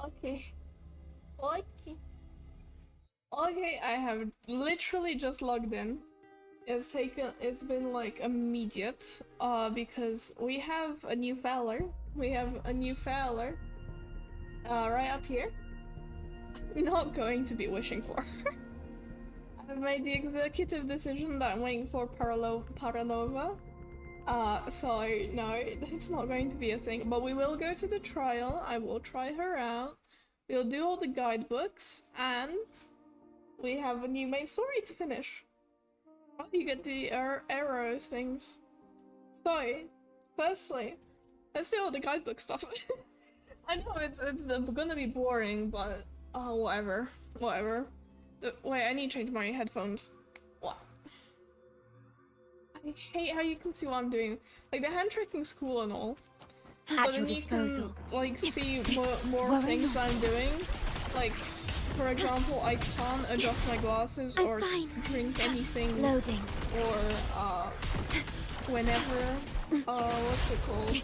Okay. Okay. Okay, I have literally just logged in. It's been like immediate, because we have a new faller. Right up here. I'm not going to be wishing for her. I've made the executive decision that I'm waiting for Paranova. So no, it's not going to be a thing, but we will go to the trial. I will try her out. We'll do all the guidebooks, and we have a new main story to finish. Oh, you get the arrows things. So, firstly, let's do all the guidebook stuff. I know it's gonna be boring, but whatever. Wait, I need to change my headphones. What? I hate how you can see what I'm doing. Like, the hand tracking's cool and all. At your disposal. Can, like, see more things I'm doing. Like, for example, I can't adjust my glasses or drink anything. Loading. Or, whenever, what's it called?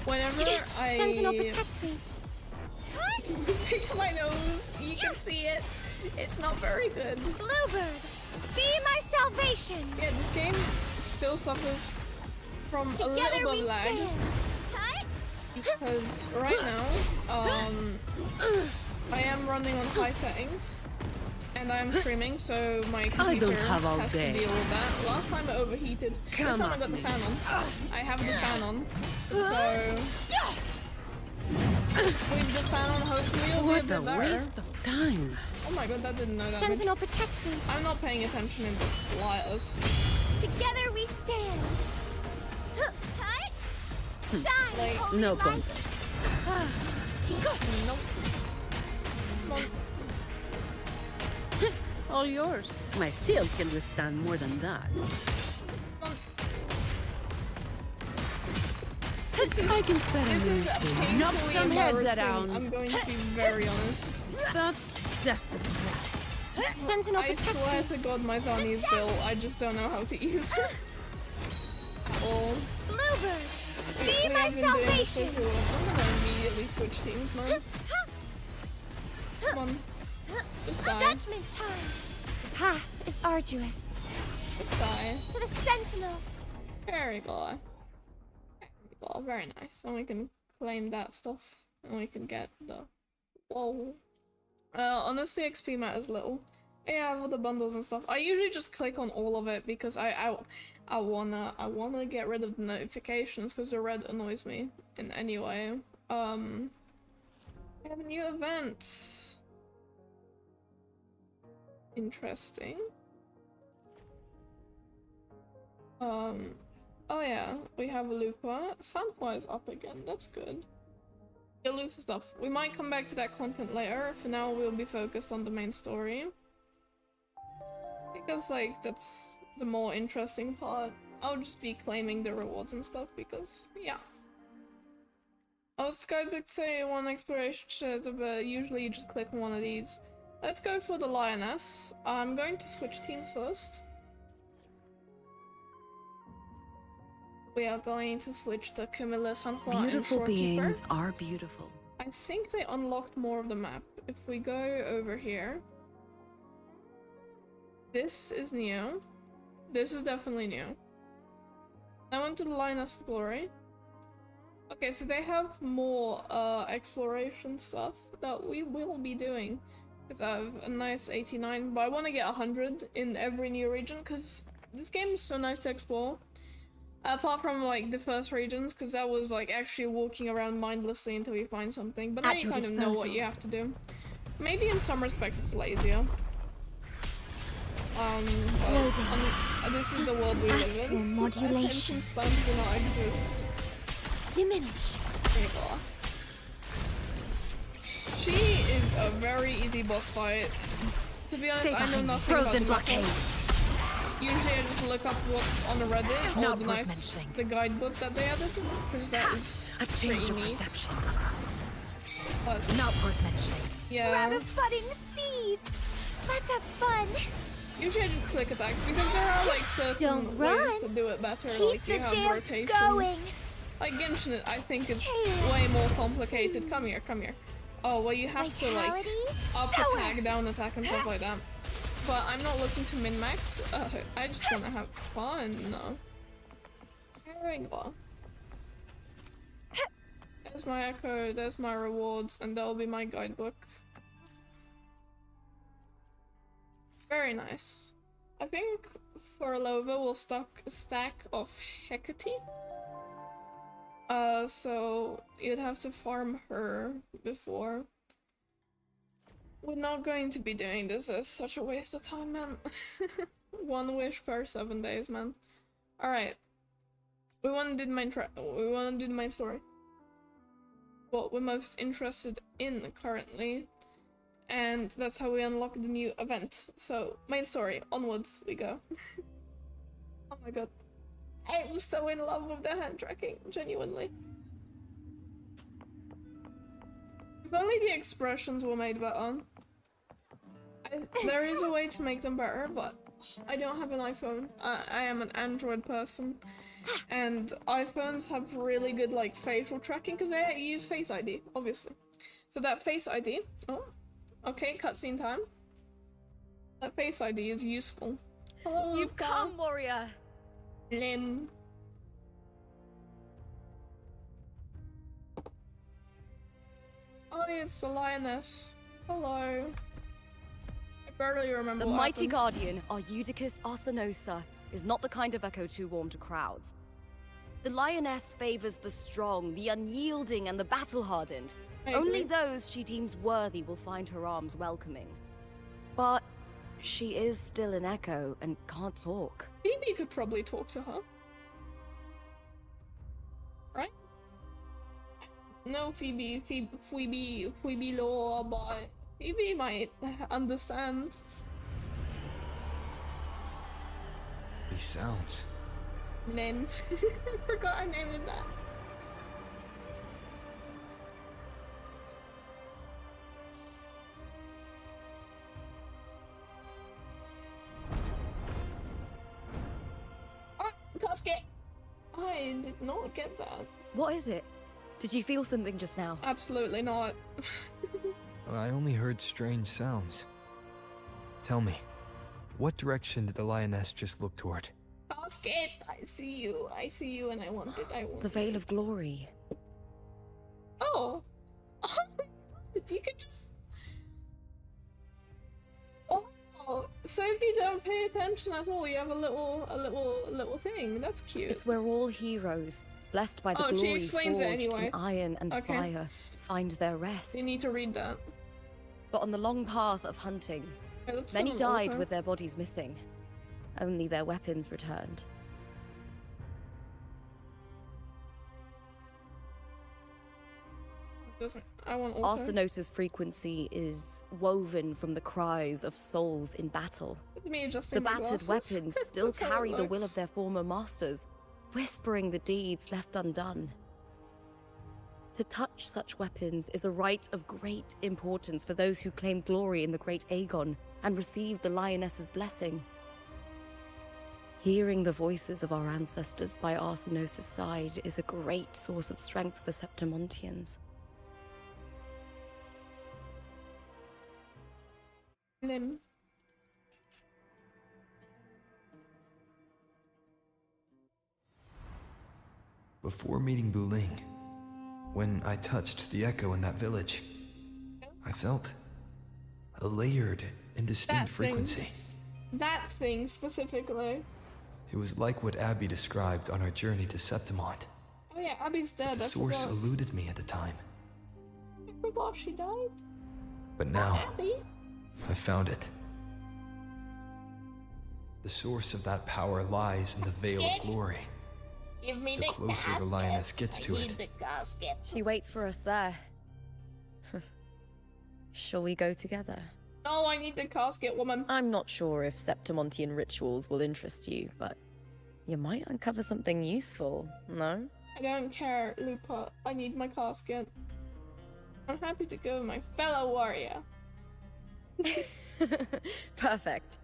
Whenever Sentinel, protect me. pick my nose, you can see it. It's not very good. Bluebird, be my salvation. Yeah, this game still suffers from a little bit of lag. Because right now, I am running on high settings, and I'm streaming, so my computer has to deal with that. Last time it overheated. This time I got the fan on. I have the fan on, so with the fan on, hopefully it'll be a bit better. What a waste of time! Oh my god, that didn't know that. Sentinel, protect me. I'm not paying attention in the slightest. Together we stand. Shine, like, no contest. Nope. All yours. My shield can withstand more than that. I can spend a minute. Knock some heads around. I'm going to be very honest. That's just a scratch. Sentinel, I swear to God, my Zani's built. I just don't know how to use her at all. Bluebird, be We my have been doing this salvation. for too long. I'm gonna immediately switch teams, man. Come on. Just die. Judgment time. Path is arduous. Just die. To the Sentinel. Very good. Very nice. And we can claim that stuff. And we can get the... Whoa. Honestly, XP matters little. Yeah, I have all the bundles and stuff. I usually just click on all of it because I wanna get rid of the notifications because the red annoys me in any way. We have a new event. Interesting. Oh yeah, we have Lupa. Sanhua is up again, that's good. You'll lose stuff. We might come back to that content later. For now, we'll be focused on the main story. Because, like, that's the more interesting part. I'll just be claiming the rewards and stuff because, yeah. I was guidebook say one exploration shit, but usually you just click on one of these. Let's go for the lioness. I'm going to switch teams first. We are going to switch to Camilla, Sanhua, and Beautiful beings Shorekeeper. are beautiful. I think they unlocked more of the map. If we go over here, this is new. This is definitely new. I went to the Lioness of Glory. Okay, so they have more exploration stuff that we will be doing. Because I have a nice 89, but I want to get 100 in every new region because this game is so nice to explore. Apart from like the first regions, because that was like actually walking around mindlessly until you find something. But now you kind of know what you have to do. Maybe in some respects it's lazier. This is the world we live in. Attention spans do not exist. Diminish. There you go. She is a very easy boss fight. To be honest, I know nothing about the blockade. Usually I just look up what's on the Reddit or the guidebook that they added, because that is pretty neat. But not worth mentioning. Yeah. We're out of budding seeds. Let's have fun. Usually I just click attacks because there are like certain ways to do it better. Like you have rotations. Going. Like Genshin, I think it's way more complicated. Come here, come here. Oh, well, you have to like Vitality, up sour. attack, down attack, and stuff like that. But I'm not looking to min max. I just want to have fun. Here we go. There's my echo. There's my rewards, and there'll be my guidebook. Very nice. I think for Alova we'll stock a stack of Hecate. So you'd have to farm her before. We're not going to be doing this as such a waste of time, man. One wish per 7 days, man. Alright. We wanna do the main story. What we're most interested in currently. And that's how we unlock the new event. So, main story, onwards we go. Oh my god. I was so in love with the hand tracking, genuinely. If only the expressions were made better. There is a way to make them better, but I don't have an iPhone. I am an Android person. And iPhones have really good like facial tracking because they use Face ID, obviously. So that Face ID, oh, okay, cutscene time. That Face ID is useful. Hello, You've come, warrior. Lim. Oh, it's the lioness. Hello. I barely remember The what mighty happened. guardian, our Eudicus Arsenosa, is not the kind of echo too warm to crowds. The lioness favors the strong, the unyielding, and the battle-hardened. I Only agree. those she deems worthy will find her arms welcoming. But she is still an echo and can't talk. Phoebe could probably talk to her. Right? No, Phoebe law, but Phoebe might understand. These sounds. Name. Forgot her name in that. Oh, casket! I did not get that. What is it? Did you feel something just now? Absolutely not. I only heard strange sounds. Tell me, what direction did the lioness just look toward? Casket! I see you and I want it, I want The it. Veil of Glory. Oh! Oh my god, you can just... Oh, so if you don't pay attention at all, you have a little thing. That's cute. It's where all heroes, blessed by the Oh, she glory explains forged it anyway. in iron and Okay. fire, find their rest. You need to read that. But on the long path of hunting, Wait, let's many summon died Ultra. with their bodies missing. Only their weapons returned. Doesn't... I want Ultra. Arsenosa's frequency is woven from the cries of souls in battle. It's me adjusting The my battered glasses. weapons still That's how it carry the will looks. of their former masters, whispering the deeds left undone. To touch such weapons is a rite of great importance for those who claim glory in the great Aegon and receive the lioness's blessing. Hearing the voices of our ancestors by Arsenosa's side is a great source of strength for Septimontians. Lim. Before meeting Buling, when I touched the echo in that village, I felt a layered and distinct That thing. frequency. That thing specifically. It was like what Abby described on our journey to Septimont. Oh yeah, Abby's dead. The I source forgot. eluded me at the time, I forgot she died. but now Abby. I found it. The source of that power lies in the Veil of Skit. Glory. Give me The closer the lioness gets to it, the casket. She waits for us there. Shall we go together? No, I need the casket, woman. I'm not sure if Septimontian rituals will interest you, but you might uncover something useful, no? I don't care, Lupa. I need my casket. I'm happy to go with my fellow warrior. Perfect.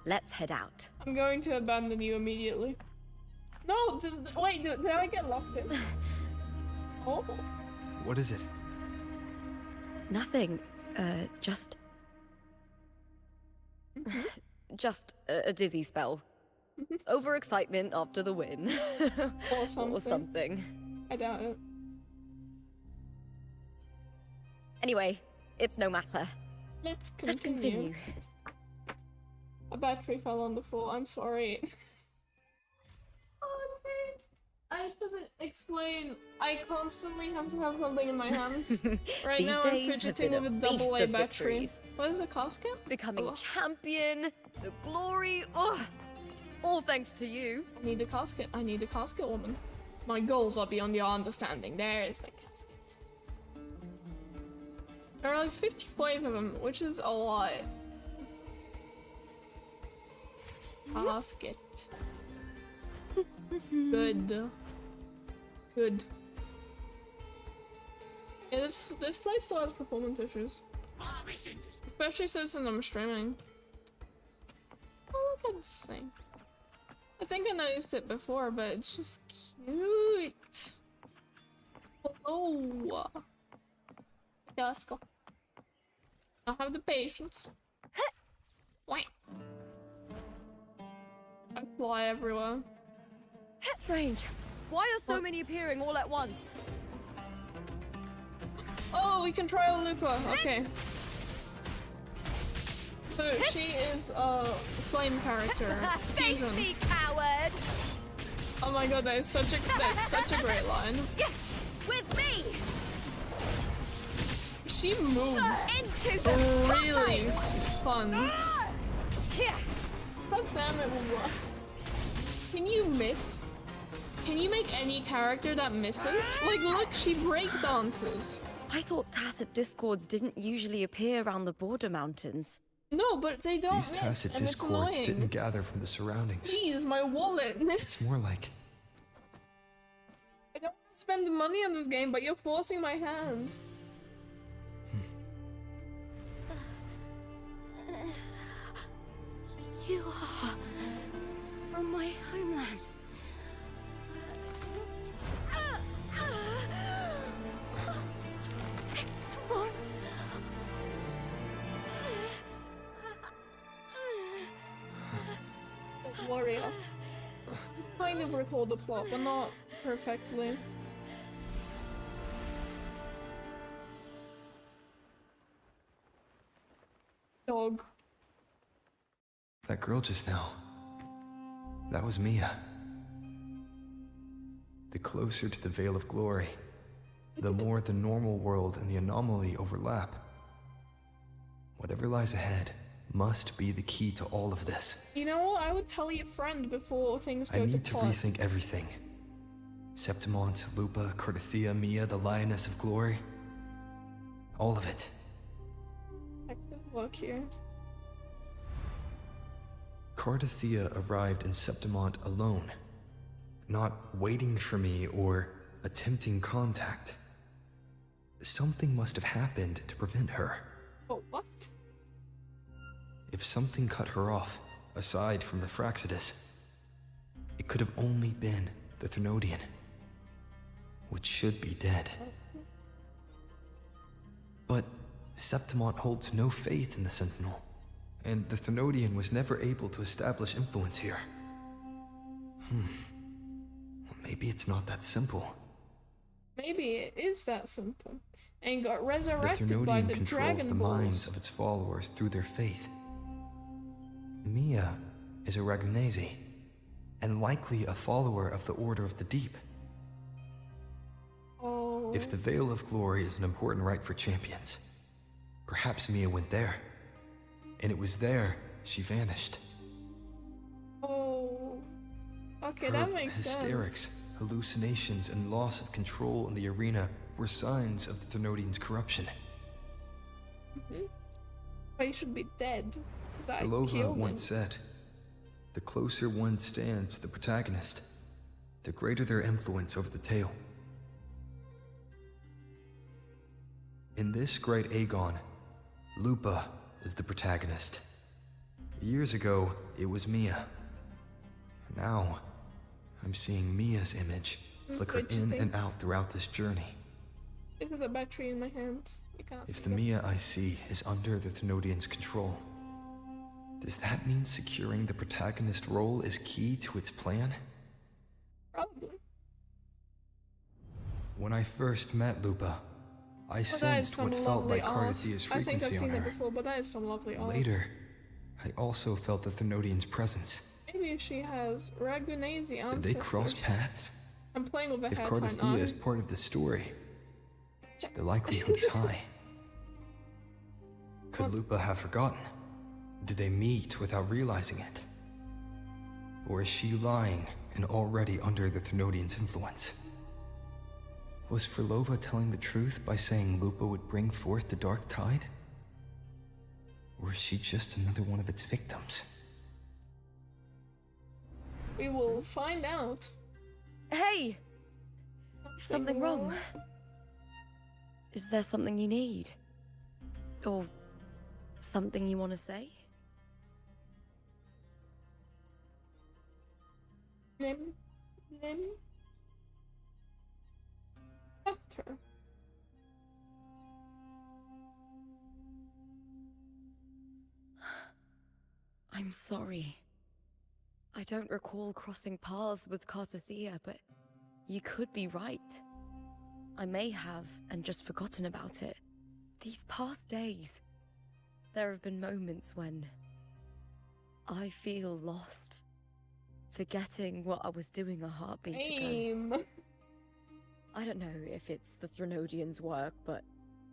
Let's head out. I'm going to abandon you immediately. No, wait, did I get locked in? Oh, what is it? Nothing. Just... just a dizzy spell. Overexcitement after the win. Or something. Or something. I doubt it. Anyway, it's no matter. Let's Let's continue. A battery fell on the floor. I'm sorry. Oh, okay. I shouldn't explain. I constantly have to have something in my hands. Right These now I'm days have fidgeting been with a a feast AA of battery. victories. What is a casket? Becoming Oh. champion, the glory, oh, all thanks to you. I need a casket. I need a casket, woman. My goals are beyond your understanding. There is the casket. There are like 55 of them, which is a lot. Casket. Good. Good. Yeah, this place still has performance issues. Especially since I'm streaming. Oh, look at this thing. I think I noticed it before, but it's just cute. Hello. Okay, let's go. I have the patience. Wait. I fly everywhere. Strange. Why are so many appearing all at once? Oh, we can try a Lupa. Okay. So she is a flame character. Face Fusion. me, coward! Oh my god, that is such a great line. Yeah, with me! She moves Into the really spotlight! fun. Here. God damn it, what? Can you miss? Can you make any character that misses? Like, look, she breakdances. I thought tacit discords didn't usually appear around the border mountains. No, but they don't These miss, tacit and it's discords annoying. didn't gather from the surroundings. Please, my wallet. It's more like I don't want to spend money on this game, but you're forcing my hand. You are from my homeland. Septimont. Warrior. Kind of recall the plot, but not perfectly. Dog. that girl just now. That was Mia. The closer to the Veil of Glory, the more the normal world and the anomaly overlap. Whatever lies ahead must be the key to all of this. You know what? I would tell your friend before things go I to need to pot. rethink everything. Septimont, Lupa, Cardathia, Mia, the Lioness of Glory. All of it. I could work here. Cardathia arrived in Septimont alone, not waiting for me or attempting contact. Something must have happened to prevent her. Oh, what? If something cut her off, aside from the Fraxidus, it could have only been the Thermodian, which should be dead. But Septimont holds no faith in the Sentinel, and the Thermodian was never able to establish influence here. Maybe it's not that simple. Maybe it is that simple. And got The resurrected by Thermodian the controls Dragon the Balls. minds of its followers through their faith. Mia is a Ragunese, and likely a follower of the Order of the Deep. Oh. If the Veil of Glory is an important rite for champions, perhaps Mia went there. And it was there she vanished. Oh. Okay, Her that makes hysterics, sense. hallucinations, and loss of control in the arena were signs of the Thermodian's corruption. But he should be dead. 'Cause I Telova killed him. once said, "The closer one stands to the protagonist, the greater their influence over the tale." In this great Aegon, Lupa is the protagonist. Years ago, it was Mia. Now, I'm seeing Mia's image flicker What do you in think? and out throughout this journey. This is a battery in my hands. You can't If see the that. Mia I see is under the Thenodians' control, does that mean securing the protagonist role is key to its plan? Probably. When I first met Lupa, I But that is sensed some what felt lovely like art. Cardathia's I think I've frequency on seen it her. before, but that is some lovely art. Later, I also felt the Thenodians' presence. Maybe she has Ragunasi ancestors. Did they cross paths? I'm playing with a If hair tie Cardathia now. is part of the story, Check. the likelihood is high. Could Lupa have forgotten? Did they meet without realizing it? Or is she lying and already under the Thenodians' influence? Was Frolova telling the truth by saying Lupa would bring forth the Dark Tide? Or is she just another one of its victims? We will find out. Hey! Something wrong? Is there something you need? Or something you want to say? Nim? Trust her. I'm sorry. I don't recall crossing paths with Cardathia, but you could be right. I may have, and just forgotten about it. These past days, there have been moments when I feel lost, forgetting what I was doing a heartbeat ago. Aim. I don't know if it's the Thenodians' work, but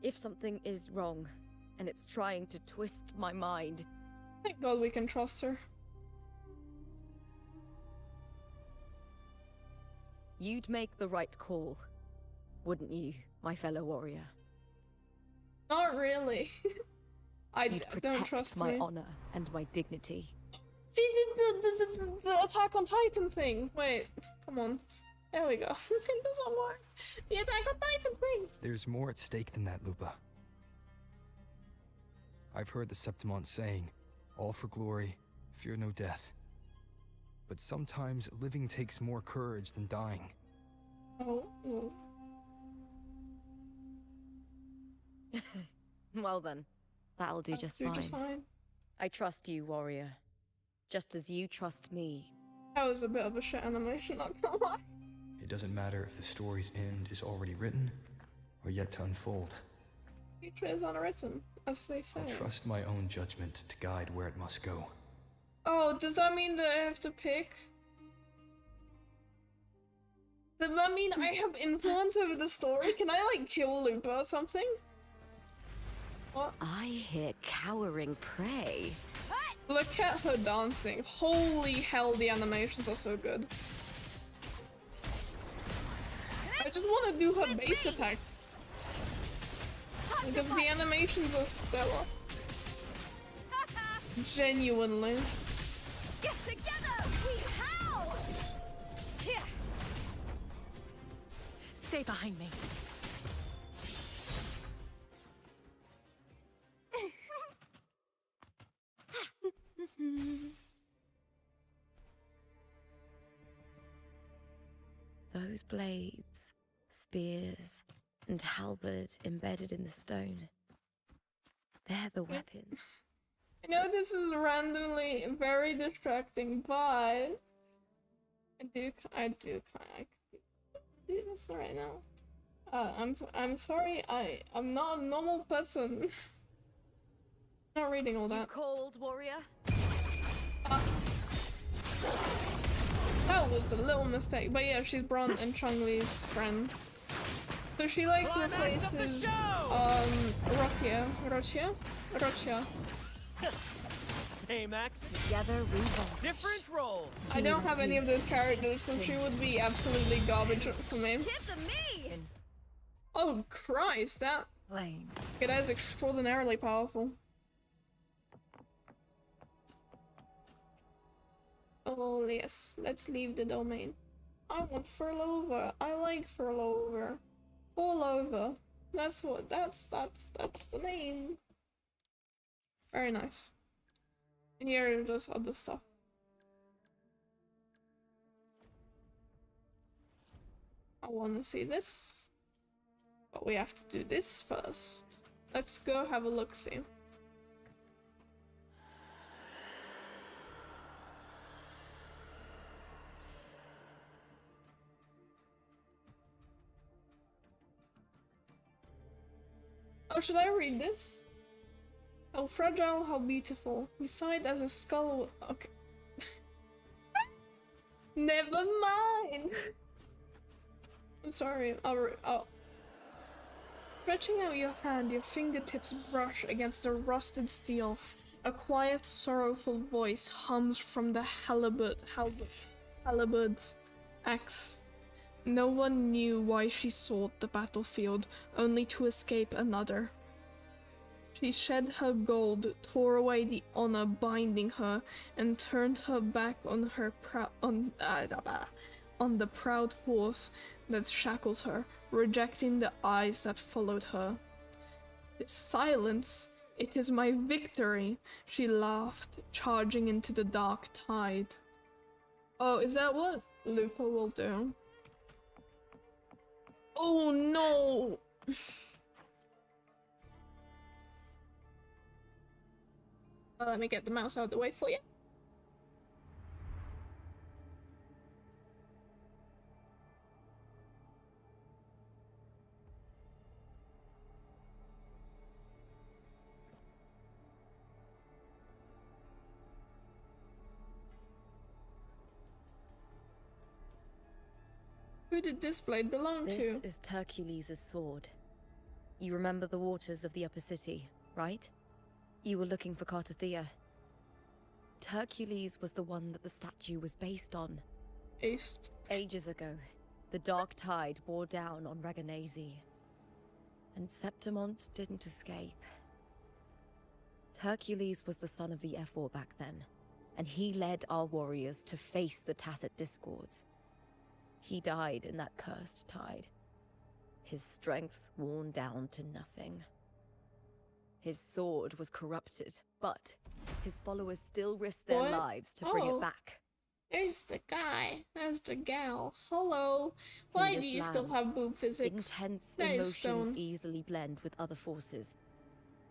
if something is wrong, and it's trying to twist my mind, Thank God we can trust her. you'd make the right call, wouldn't you, my fellow warrior? Not really. I You'd don't protect trust my me. honor and my dignity. She did the Attack on Titan thing. Wait, come on. There we go. It doesn't work. The Attack on Titan thing. There's more at stake than that, Lupa. I've heard the Septimont saying, all for glory, fear no death. But sometimes living takes more courage than dying. Oh, oh. Well then, that'll do just Do fine. just fine. I trust you, warrior. Just as you trust me. That was a bit of a shit animation, not gonna lie. It doesn't matter if the story's end is already written or yet to unfold. Future is unwritten, as they say. I'll trust my own judgment to guide where it must go. Oh, does that mean that I have to pick? Does that mean I have influence over the story? Can I, like, kill Lupa or something? What? I hear cowering prey. Look at her dancing. Holy hell, the animations are so good. I just want to do her base attack. Because the animations are stellar. Genuinely. Get together! We howl! Here! Stay behind me. Those blades, spears, and halberd embedded in the stone. They're the weapons. I know this is randomly very distracting, but I do do this right now. I'm sorry. I'm not a normal person. Not reading all You that. cold, warrior? That was a little mistake, but yeah, she's Bron and Chun-Li's friend. So she like replaces Rochia. Same act, Together we won't. different role. I don't have any of those characters, so she would be absolutely garbage for me. Tip to me! Oh Christ, that Flames. it is extraordinarily powerful. Oh yes, let's leave the domain. I want Furlover. I like Furlover. Furlover. That's the name. Very nice. And here there's other stuff. I wanna see this. But we have to do this first. Let's go have a look-see. Oh, should I read this? How fragile, how beautiful. We sighed as a skull. Okay. Never mind. I'm sorry. Oh. Stretching out your hand, your fingertips brush against the rusted steel. A quiet, sorrowful voice hums from the halberd's axe. No one knew why she sought the battlefield, only to escape another. She shed her gold, tore away the honor binding her, and turned her back on her on the proud horse that shackled her, rejecting the eyes that followed her. This silence, it is my victory, she laughed, charging into the dark tide. Oh, is that what Lupa will do? Oh no! Let me get the mouse out of the way for you. Who did this blade belong to? This is Hercules' sword. You remember the waters of the upper city, right? You were looking for Cartathea. Hercules was the one that the statue was based on. Based. Ages ago, the dark tide bore down on Raganese. And Septimont didn't escape. Hercules was the son of the Ephor back then, and he led our warriors to face the Tacit Discords. He died in that cursed tide, his strength worn down to nothing. His sword was corrupted, but his followers still risked their lives to bring it back. There's the guy. There's the gal. Hello. Why do you still have boob physics? Intense That is emotions stone. easily blend with other forces.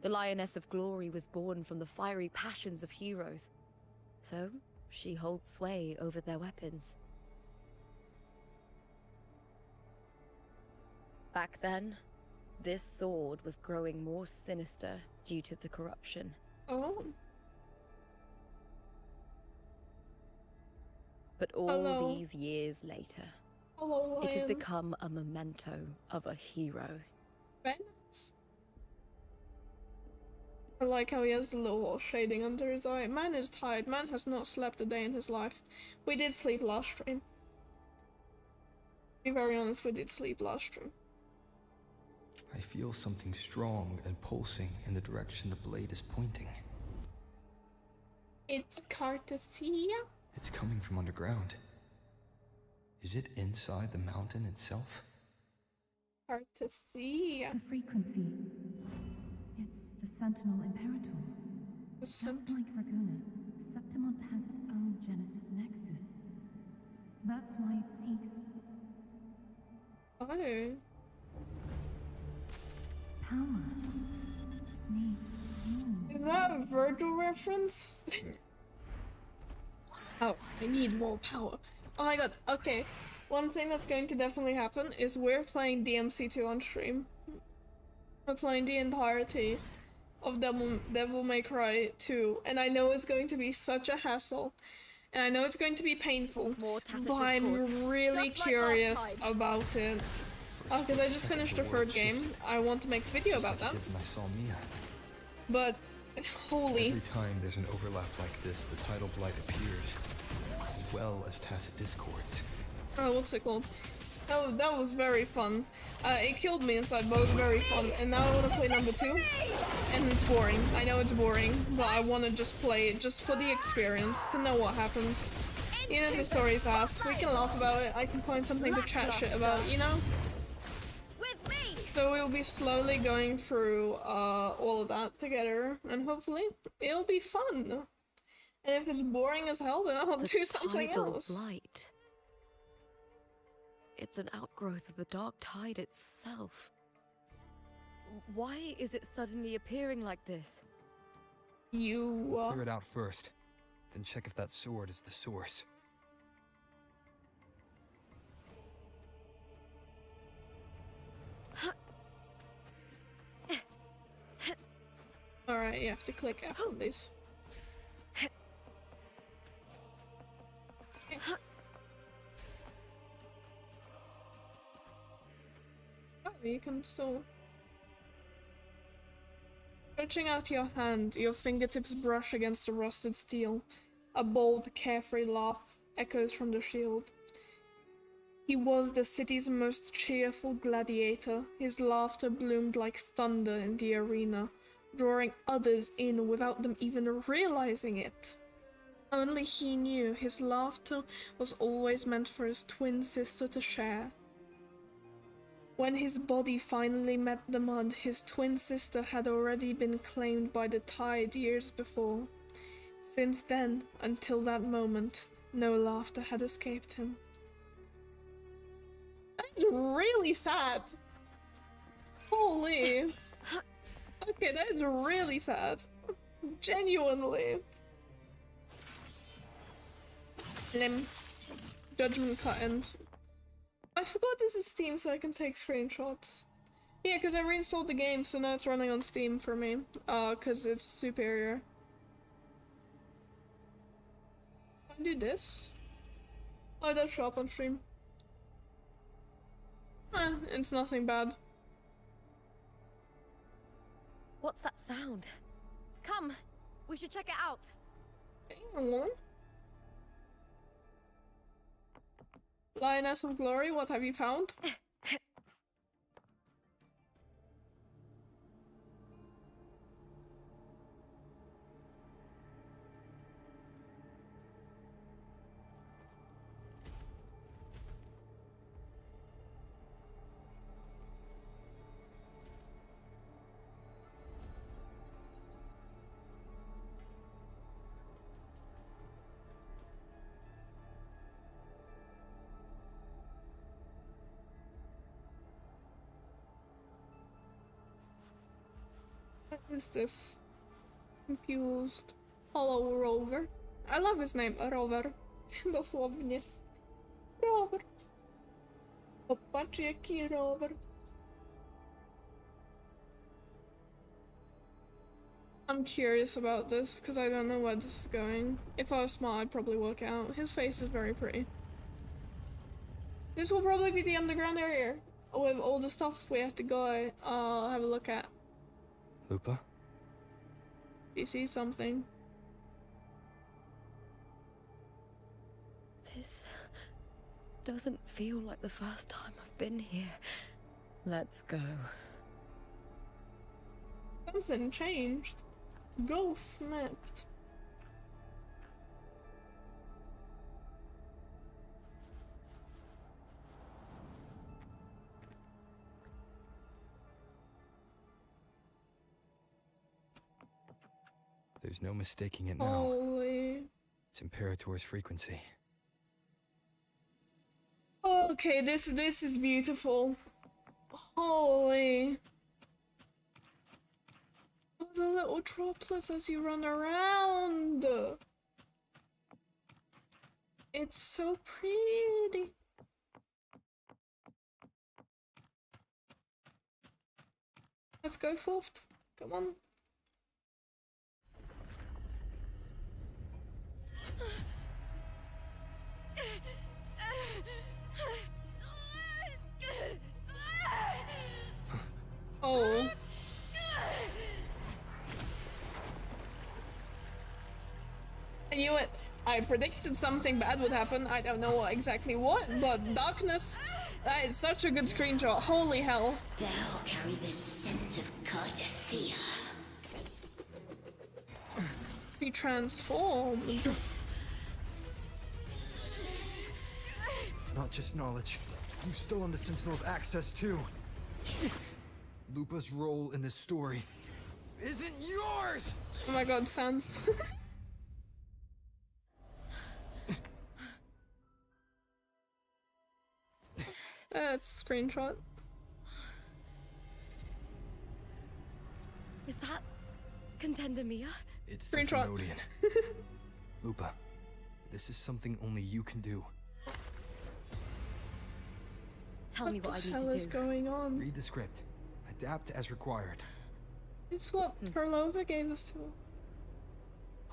The Lioness of Glory was born from the fiery passions of heroes, so she holds sway over their weapons. Back then, this sword was growing more sinister due to the corruption. Oh. But all Hello. these years later, Hello, it has Lion. become a memento of a hero. Very nice. I like how he has the little shading under his eye. Man is tired. Man has not slept a day in his life. We did sleep last stream. To be very honest, we did sleep last stream. I feel something strong and pulsing in the direction the blade is pointing. It's Cartathea? It's coming from underground. Is it inside the mountain itself? Cartathea. The frequency. It's the Sentinel Imperator. Just like Raguna, Septimont has its own Genesis Nexus. That's why it seeks Oh. power. Needs more. Is that a Virgil reference? Oh, I need more power. Oh my god, okay. One thing that's going to definitely happen is we're playing DMC2 on stream. We're playing the entirety of Devil May Cry 2, and I know it's going to be such a hassle, and I know it's going to be painful, but I'm really curious about it. Oh, because I just finished the third game. I want to make a video about that. When I saw Mia. But, holy. Every time there's an overlap like this, the tidal blight appears, as well as Tacit Discords. Oh, what's it called? Oh, that was very fun. It killed me inside, but it was very fun. And now I want to play number 2. And it's boring. I know it's boring, but I want to just play it just for the experience, to know what happens. Even if the story's ass, we can laugh about it. I can find something to chat shit about, you know? So we'll be slowly going through all of that together, and hopefully it'll be fun. And if it's boring as hell, then I'll do something else. It's an outgrowth of the dark tide itself. Why is it suddenly appearing like this? You, Clear it out first, then check if that sword is the source. Alright, you have to click F on this. Oh, you can still... Stretching out your hand, your fingertips brush against the rusted steel. A bold, carefree laugh echoes from the shield. He was the city's most cheerful gladiator. His laughter bloomed like thunder in the arena, drawing others in without them even realizing it. Only he knew his laughter was always meant for his twin sister to share. When his body finally met the mud, his twin sister had already been claimed by the tide years before. Since then, until that moment, no laughter had escaped him. That's really sad. Holy. Okay, that is really sad. Genuinely. Limb. Judgment cut end. I forgot this is Steam so I can take screenshots. Yeah, because I reinstalled the game so now it's running on Steam for me. Because it's superior. I do this. Oh, it does show up on stream. It's nothing bad. What's that sound? Come, we should check it out. Hang on. Lioness of Glory, what have you found? What is this? Confused. Hollow Rover. I love his name, Rover. Dosłownie. Rover. Popatrz jaki rower. I'm curious about this because I don't know where this is going. If I was smart, I'd probably work it out. His face is very pretty. This will probably be the underground area with all the stuff we have to go have a look at. Lupa? Do you see something? This doesn't feel like the first time I've been here. Let's go. Something changed. Ghost snapped. There's no mistaking it now. Holy. It's Imperator's frequency. Okay, this is beautiful. Holy. The little droplets as you run around. It's so pretty. Let's go forth. Come on. Oh. I knew it. I predicted something bad would happen. I don't know exactly what, but darkness. That is such a good screenshot. Holy hell. Thou carry the scent of Cardathia. He transformed. Not just knowledge. You've stolen the Sentinel's access too. Lupa's role in this story isn't yours! Oh my god, Sans. That's screenshot. Is that Contender Mia? It's the Screenshot. Thermodian. Lupa, this is something only you can do. Tell me what I What the need hell to is do. going on? Read the script. Adapt as required. It's what Perlova gave us to.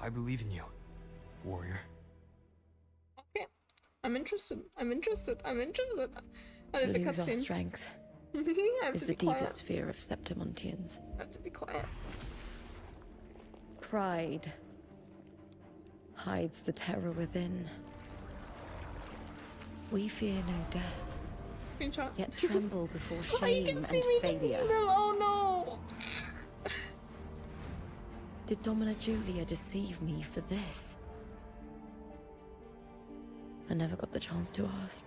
I believe in you, warrior. Okay. I'm interested. I'm interested. I'm interested. Oh, there's a Lose our cutscene. strength I have is to the be quiet. deepest fear of Septimontians. I have to be quiet. Pride hides the terror within. We fear no death, Screenshot. yet tremble before Oh, you shame can and see me failure. taking them. Oh no! Did Domina Julia deceive me for this? I never got the chance to ask.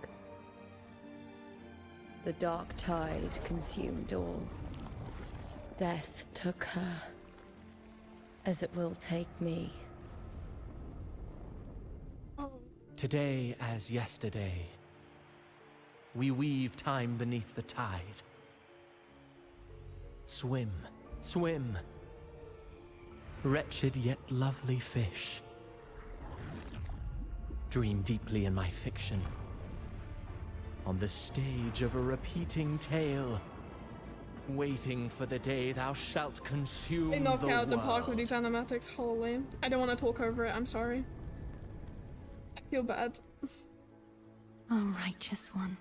The dark tide consumed all. Death took her, as it will take me. Today as yesterday, we weave time beneath the tide. Swim, swim, wretched yet lovely fish. Dream deeply in my fiction, on the stage of a repeating tale, waiting for the day thou shalt consume They knock the out the world. park with these animatics. Holy. I don't want to talk over it. I'm sorry. I feel bad. O righteous one,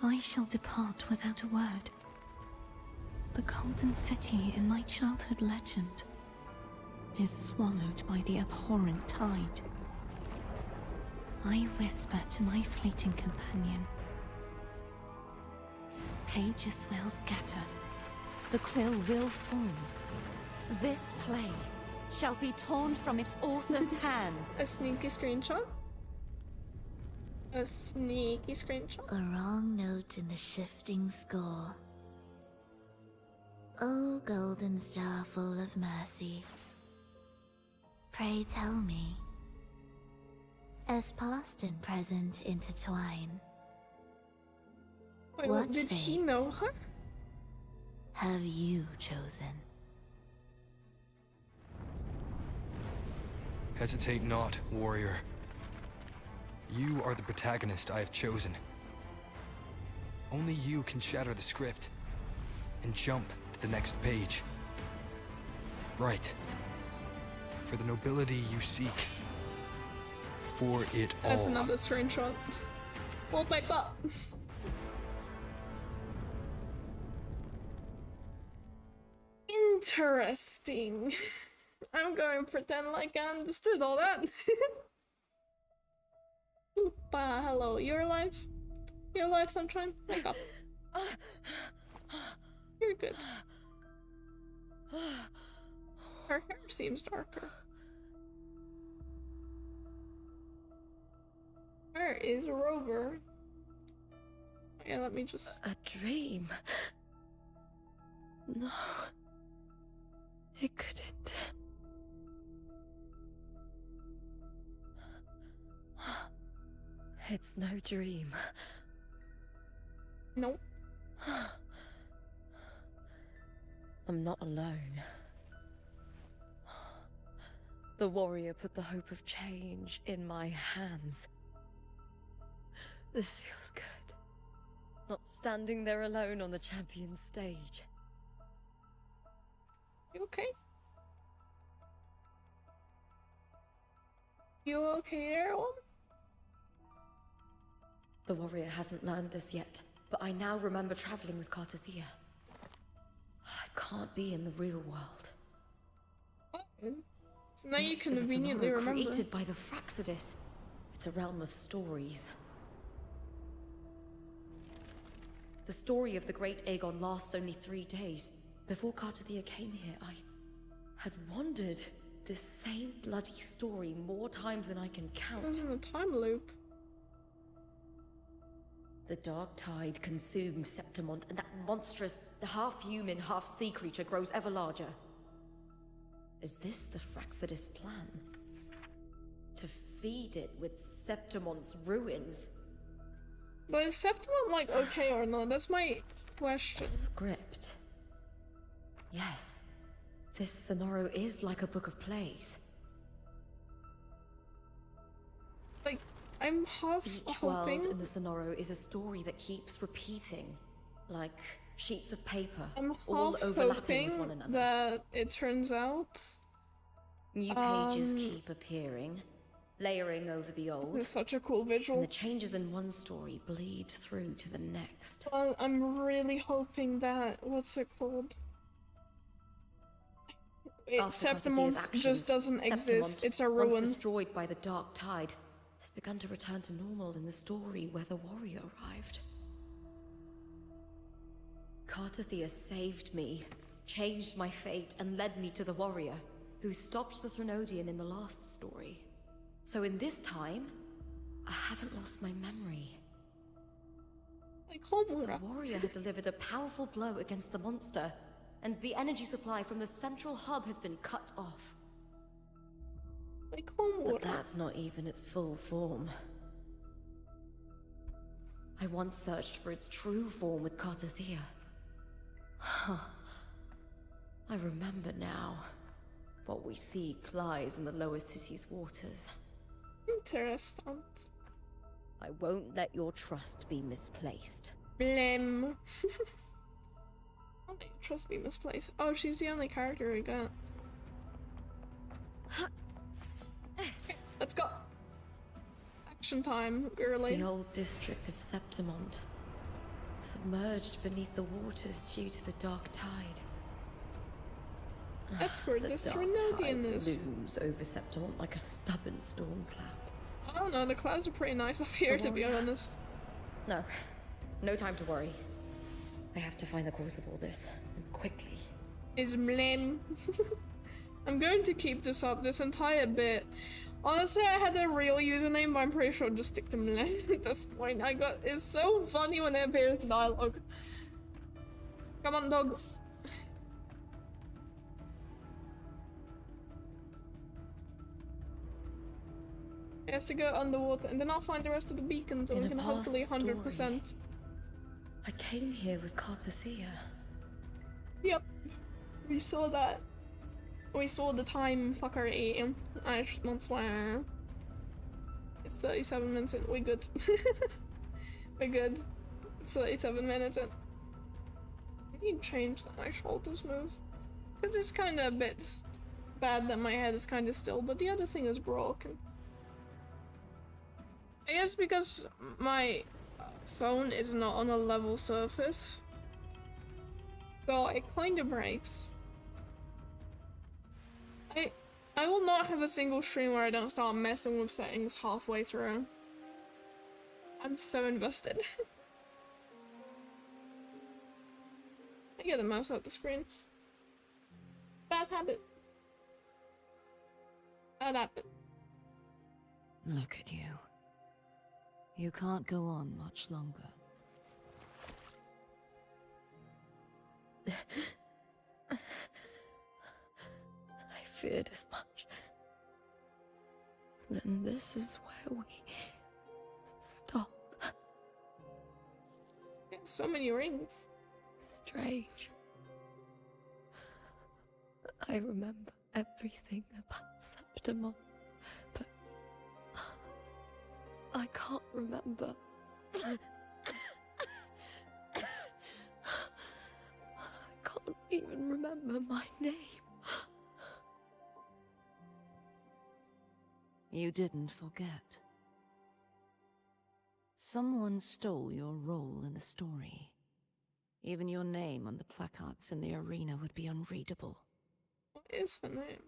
I shall depart without a word. The golden city in my childhood legend is swallowed by the abhorrent tide. I whisper to my fleeting companion. Pages will scatter. The quill will form. This play shall be torn from its author's hands. A sneaky screenshot. A sneaky screenshot. A wrong note in the shifting score. O golden star full of mercy, pray tell me, as past and present intertwine, Wait, what did he fate know her? have you chosen? Hesitate not, warrior. You are the protagonist I have chosen. Only you can shatter the script and jump to the next page. Right. For the nobility you seek. For it all. That's another screenshot. Wallpaper. Interesting. I'm going to pretend like I understood all that. Lupa, hello. You're alive? You're alive, sunshine? Wake up. You're good. Her hair seems darker. Where is Rover? Yeah, let me just... A dream? No. It couldn't. It's no dream. Nope. I'm not alone. The warrior put the hope of change in my hands. This feels good. Not standing there alone on the champion's stage. You okay? You okay there, woman? The warrior hasn't learned this yet, but I now remember traveling with Cartathea. I can't be in the real world. Oh. So now you This can is a conveniently scenario remember. created by the Fraxidus. It's a realm of stories. The story of the great Aegon lasts only 3 days. Before Cartathea came here, I had wandered this same bloody story more times than I can I was count. in a time loop. The dark tide consumes Septimont, and that monstrous, half-human, half-sea creature grows ever larger. Is this the Fraxidus plan? To feed it with Septimont's ruins? But is Septimont like okay or not? That's my question. Script. Yes, this Sonoro is like a book of plays. Like, I'm half Each hoping. world in the Sonoro is a story that keeps repeating, like sheets of paper, I'm all half overlapping with one hoping another. that it turns out New pages keep appearing, layering over the old. it's such a cool And the visual. changes in one story bleed through to the next. Well, I'm really hoping that what's it called? After Cartathia's Septimont actions, just doesn't exist. Septimont, It's a once ruin. destroyed by the dark tide, has begun to return to normal in the story where the warrior arrived. Cartathia saved me, changed my fate, and led me to the warrior, who stopped the Threnodian in the last story. So in this time, I haven't lost my memory. Like The Homura. warrior had delivered a powerful blow against the monster, and the energy supply from the central hub has been cut off. Like But Homura. that's not even its full form. I once searched for its true form with Cartathia. Huh. I remember now. What we seek lies in the lower city's waters. Interesting. I won't let your trust be misplaced. Blem. Okay, trust me, misplaced. Oh, she's the only character we got. Okay, let's go. Action time, girly. The old district of Septimont, submerged beneath the waters due to the dark tide. That's where The this dark Threnodian tide is. looms over Septimont like a stubborn storm cloud. I don't know, the clouds are pretty nice up here, to be warrior. honest. No time to worry. I have to find the cause of all this, and quickly. Is Mlem. I'm going to keep this up this entire bit. Honestly, I had a real username, but I'm pretty sure I'll just stick to Mlem at this point. It's so funny when it appears in dialogue. Come on, dog. I have to go underwater, and then I'll find the rest of the beacons, and In we a can past hopefully 100%. story. I came here with Cartathia. Yep, we saw that. We saw the time fuckery. I should not swear. It's 37 minutes in. We good. We're good. It's 37 minutes in. I need to change that my shoulders move. Because it's kind of a bit bad that my head is kind of still, but the other thing is broken. I guess because my phone is not on a level surface, so it kind of breaks. I will not have a single stream where I don't start messing with settings halfway through. I'm so invested. I get the mouse out the screen. It's a bad habit. Bad habit. Look at you. You can't go on much longer. I feared as much. Then this is where we stop. Yeah, so many rings. Strange. I remember everything about Septimont, but I can't remember. I can't even remember my name. You didn't forget. Someone stole your role in the story. Even your name on the placards in the arena would be unreadable. What is her name?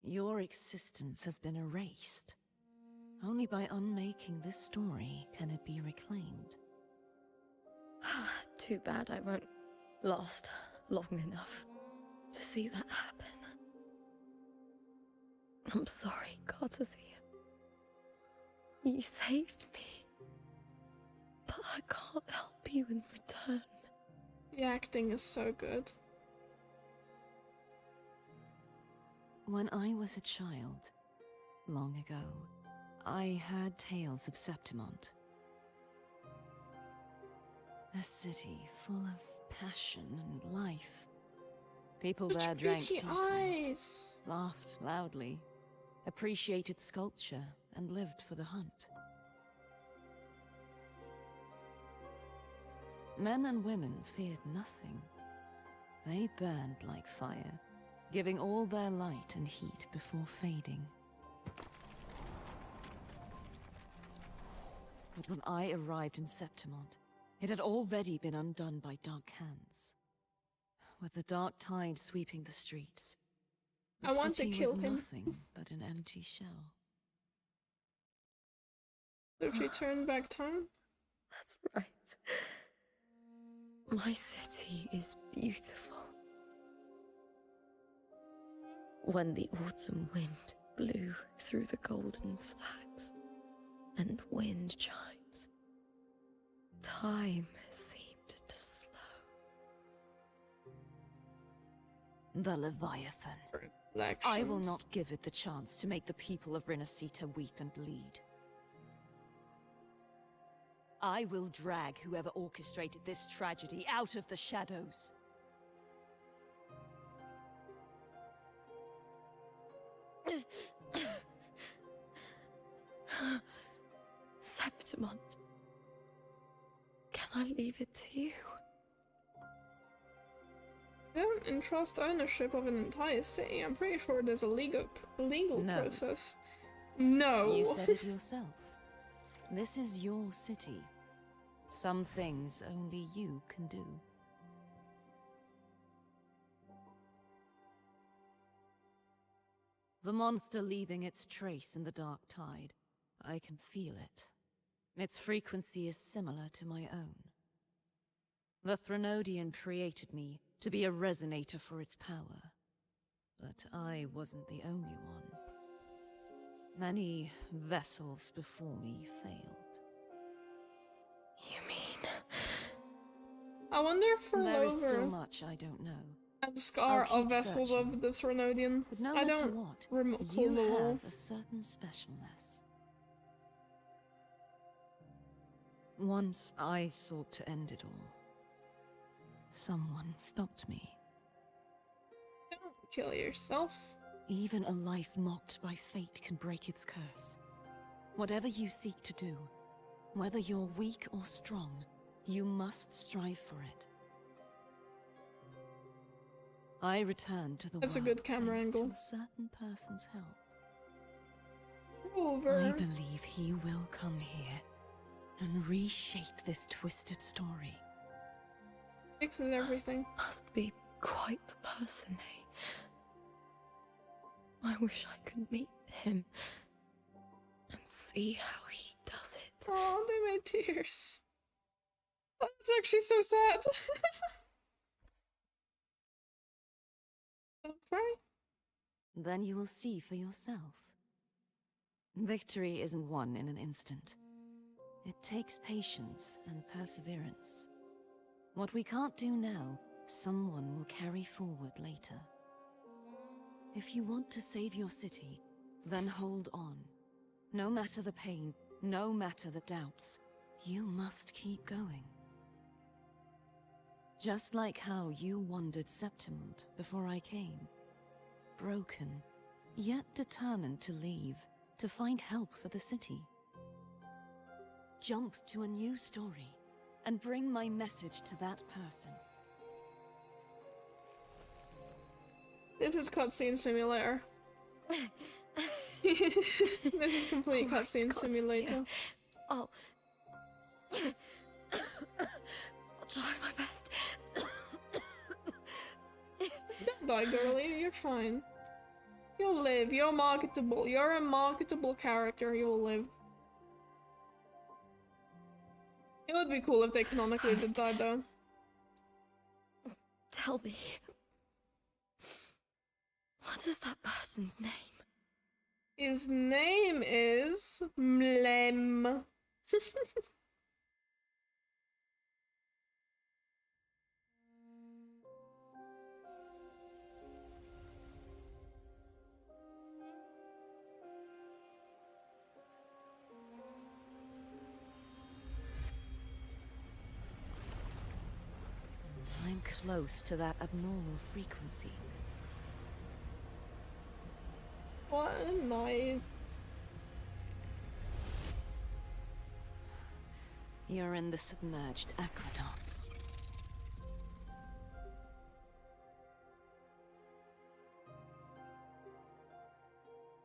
Your existence has been erased. Only by unmaking this story can it be reclaimed. Too bad I won't last long enough to see that happen. I'm sorry, Cartathia. You saved me. But I can't help you in return. The acting is so good. When I was a child, long ago, I had tales of Septimont. A city full of passion and life. People Such there drank pretty deeply, eyes. laughed loudly, appreciated sculpture, and lived for the hunt. Men and women feared nothing. They burned like fire, giving all their light and heat before fading. But when I arrived in Septimont, it had already been undone by dark hands. With the dark tide sweeping the streets, the I want to city kill was him. nothing but an empty shell. So she turned back time? That's right. My city is beautiful. When the autumn wind blew through the golden flags and wind chimes, time seemed to slow. The Leviathan. I will not give it the chance to make the people of Rinasita weep and bleed. I will drag whoever orchestrated this tragedy out of the shadows. Septimont, can I leave it to you? Don't entrust ownership of an entire city. I'm pretty sure there's a legal No. process. No. You said it yourself. This is your city. Some things only you can do. The monster leaving its trace in the dark tide. I can feel it. Its frequency is similar to my own. The Threnodian created me to be a resonator for its power. But I wasn't the only one. Many vessels before me failed. You mean? I wonder if There is still Forlover much I don't know. and Scar I'll are keep vessels searching. of the Threnodian. But no I matter don't what, recall you the law. have a certain specialness. Once I sought to end it all. Someone stopped me. Don't kill yourself. Even a life mocked by fate can break its curse. Whatever you seek to do, whether you're weak or strong, you must strive for it. I returned to the That's a world good camera thanks angle. to a certain person's help. I Over. believe he will come here and reshape this twisted story. Fixes everything. Must be quite the person, eh? I wish I could meet him and see how he does it. Oh, they made tears. That's actually so sad. Don't cry. Then you will see for yourself. Victory isn't won in an instant. It takes patience and perseverance. What we can't do now, someone will carry forward later. If you want to save your city, then hold on. No matter the pain, no matter the doubts, you must keep going. Just like how you wandered Septimont before I came. Broken, yet determined to leave, to find help for the city. Jump to a new story, and bring my message to that person. This is cutscene simulator. This is complete Alright, cutscene simulator. I'll try my best. Don't die, girlie. You're fine. You'll live. You're marketable. You're a marketable character. You'll live. It would be cool if they canonically did die, though. Tell me, what is that person's name? His name is Mlem. close to that abnormal frequency. What a night. You're in the submerged aqueducts.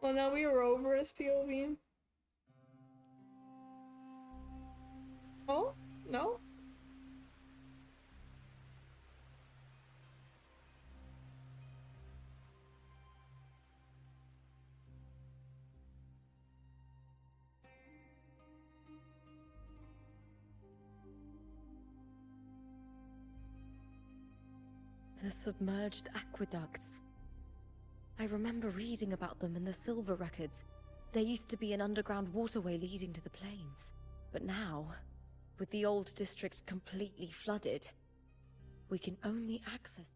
Well, now we are over as POV. Oh? No? The submerged aqueducts. I remember reading about them in the Silver records. There used to be an underground waterway leading to the plains. But now, with the old district completely flooded, we can only access...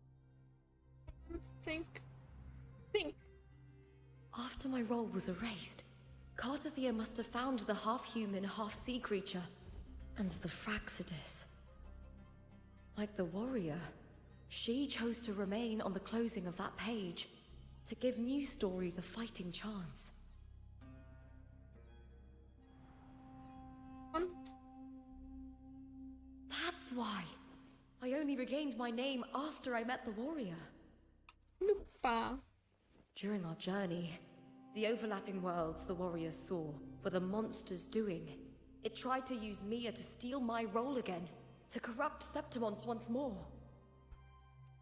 Think. After my role was erased, Cartathea must have found the half-human, half-sea creature, and the Fraxidus. Like the warrior, she chose to remain on the closing of that page, to give new stories a fighting chance. That's why. I only regained my name after I met the warrior. LUPAAAAAA. During our journey, the overlapping worlds the warriors saw were the monster's doing. It tried to use Mia to steal my role again, to corrupt Septimons once more.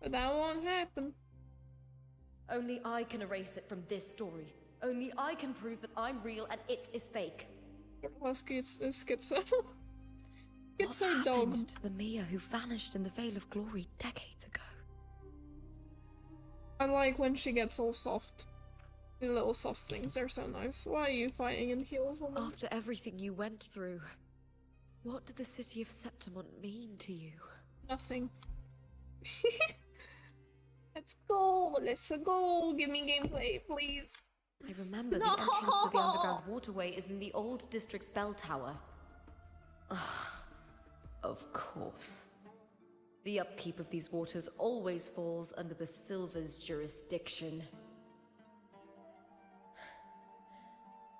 But that won't happen. Only I can erase it from this story. Only I can prove that I'm real and it is fake. Schizo What dog. happened to the Mia who vanished in the Veil of Glory decades ago? I like when she gets all soft. The little soft things, they're so nice. Why are you fighting in heels, woman? After everything you went through, what did the city of Septimon mean to you? Nothing. Let's go, let's go. Give me gameplay, please. I remember the entrance to the underground waterway is in the old district's bell tower. Of course. The upkeep of these waters always falls under the Silver's jurisdiction.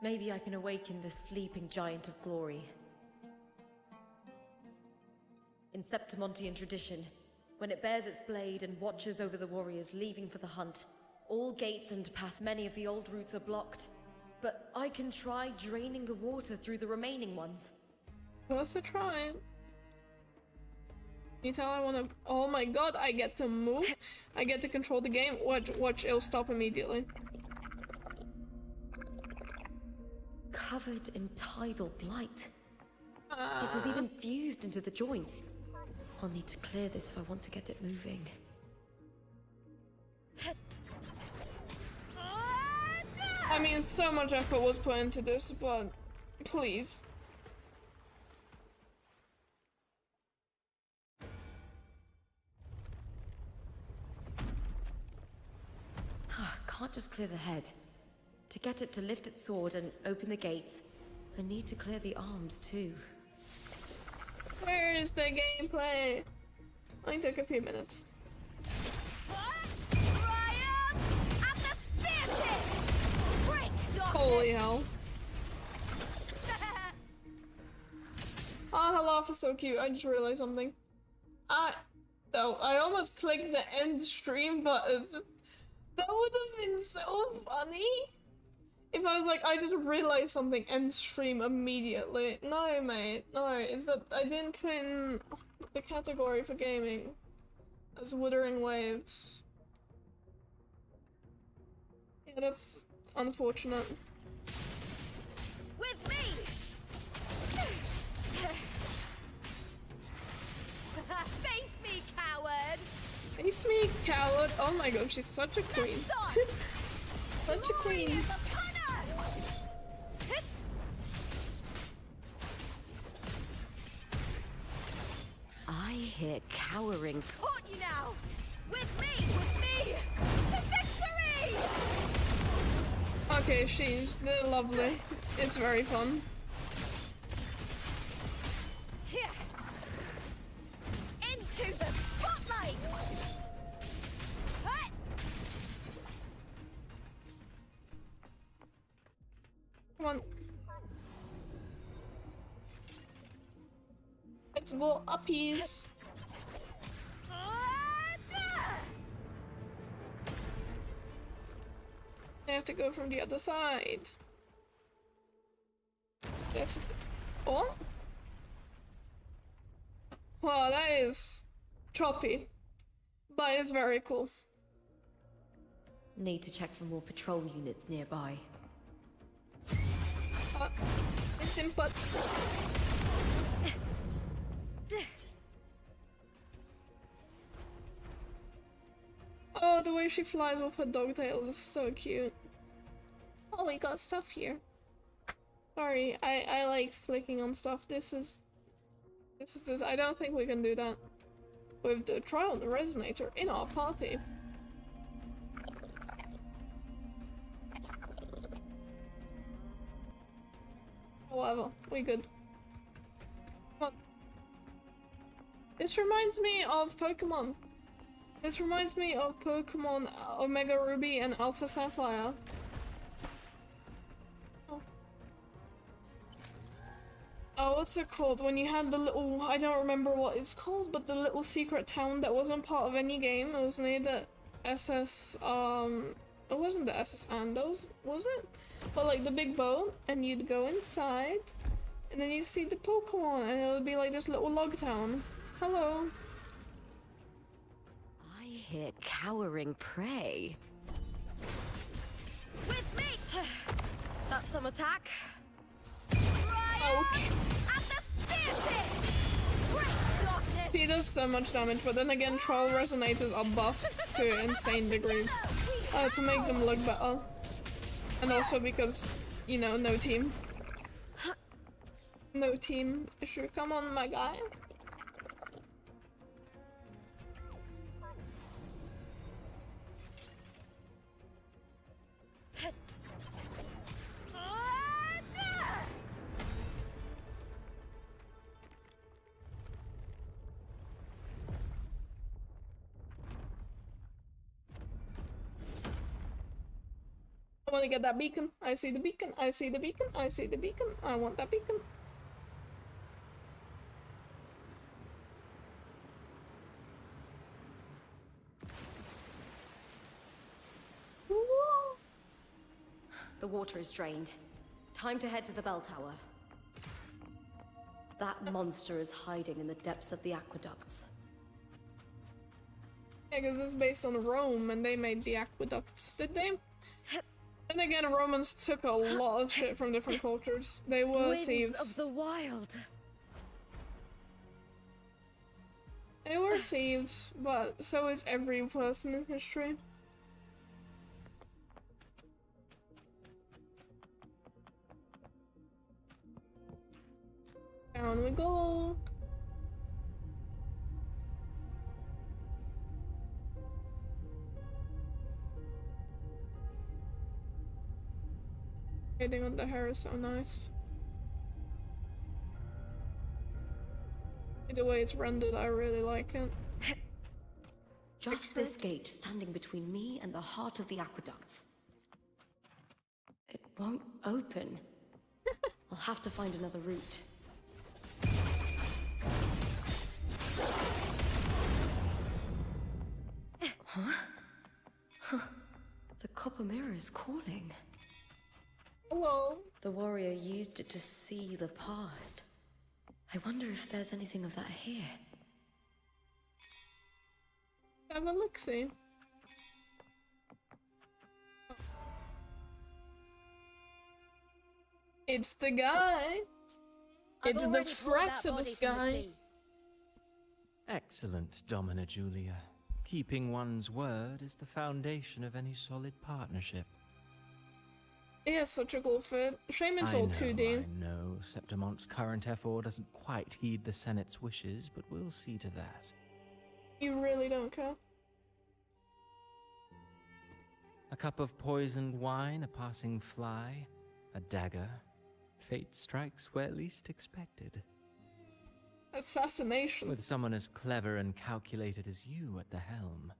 Maybe I can awaken the sleeping giant of glory. In Septimontian tradition, when it bears its blade and watches over the warriors leaving for the hunt, all gates and past many of the old routes are blocked. But I can try draining the water through the remaining ones. Worth a try. You tell I wanna. Oh my god, I get to move. I get to control the game. Watch, it'll stop immediately. Covered in tidal blight. It has even fused into the joints. I'll need to clear this if I want to get it moving. I mean, so much effort was put into this, but please. Can't just clear the head. To get it to lift its sword and open the gates, I need to clear the arms too. Where is the gameplay? Only took a few minutes. Holy hell. Oh, Halaf is so cute. I just realized something. I almost clicked the end stream button. That would have been so funny if I was like, I didn't realize something, end stream immediately. No, mate, no, it's that I didn't put in the category for gaming as Wuthering Waves. Yeah, that's unfortunate. With me! Face me, coward! Face me, coward! Oh my god, she's such a queen. Such a queen. I hear cowering. Caught you now! With me! To victory! Okay, they're lovely. It's very fun. Here! Into the spotlight! Come on. Let's go uppies. I have to go from the other side. I have to... Oh? Wow, that is choppy, but it's very cool. Need to check for more patrol units nearby. It's input. Oh, the way she flies with her dog tail is so cute. Oh, we got stuff here. Sorry, I liked clicking on stuff. This is. I don't think we can do that with the trial resonator in our party. However, we good. Come on. This reminds me of Pokemon. This reminds me of Pokemon Omega Ruby and Alpha Sapphire. Oh, what's it called? When you had the little... I don't remember what it's called, but the little secret town that wasn't part of any game. It was near the SS... It wasn't the SS Andos, was it? But like the big boat, and you'd go inside, and then you'd see the Pokemon, and it would be like this little log town. Hello. I hear cowering prey. With me! That's some attack. Ouch. At the spear tip! Great darkness! He does so much damage, but then again, Troll Resonators are buffed to insane degrees to make them look better. And also because, you know, no team. No team issue. Come on, my guy. I want to get that beacon. I see the beacon. I see the beacon. I see the beacon. I want that beacon. Whoa. The water is drained. Time to head to the bell tower. That monster is hiding in the depths of the aqueducts. Yeah, because it's based on Rome and they made the aqueducts, did they? And again, Romans took a lot of shit from different cultures. They were Winds thieves. of the wild. They were thieves, but so is every person in history. Down we go. Hitting on the hair is so nice. The way it's rendered, I really like it. Just this gate standing between me and the heart of the aqueducts. It won't open. I'll have to find another route. Huh? The copper mirror is calling. Hello. The warrior used it to see the past. I wonder if there's anything of that here. Have a look-see. It's the guy. It's the Fraxidus guy. Excellent, Domina Julia. Keeping one's word is the foundation of any solid partnership. He has such a cool fit. Shame it's all 2D. I know. Septimon's current F4 doesn't quite heed the Senate's wishes, but we'll see to that. You really don't care. A cup of poisoned wine, a passing fly, a dagger. Fate strikes where least expected. Assassination. With someone as clever and calculated as you at the helm,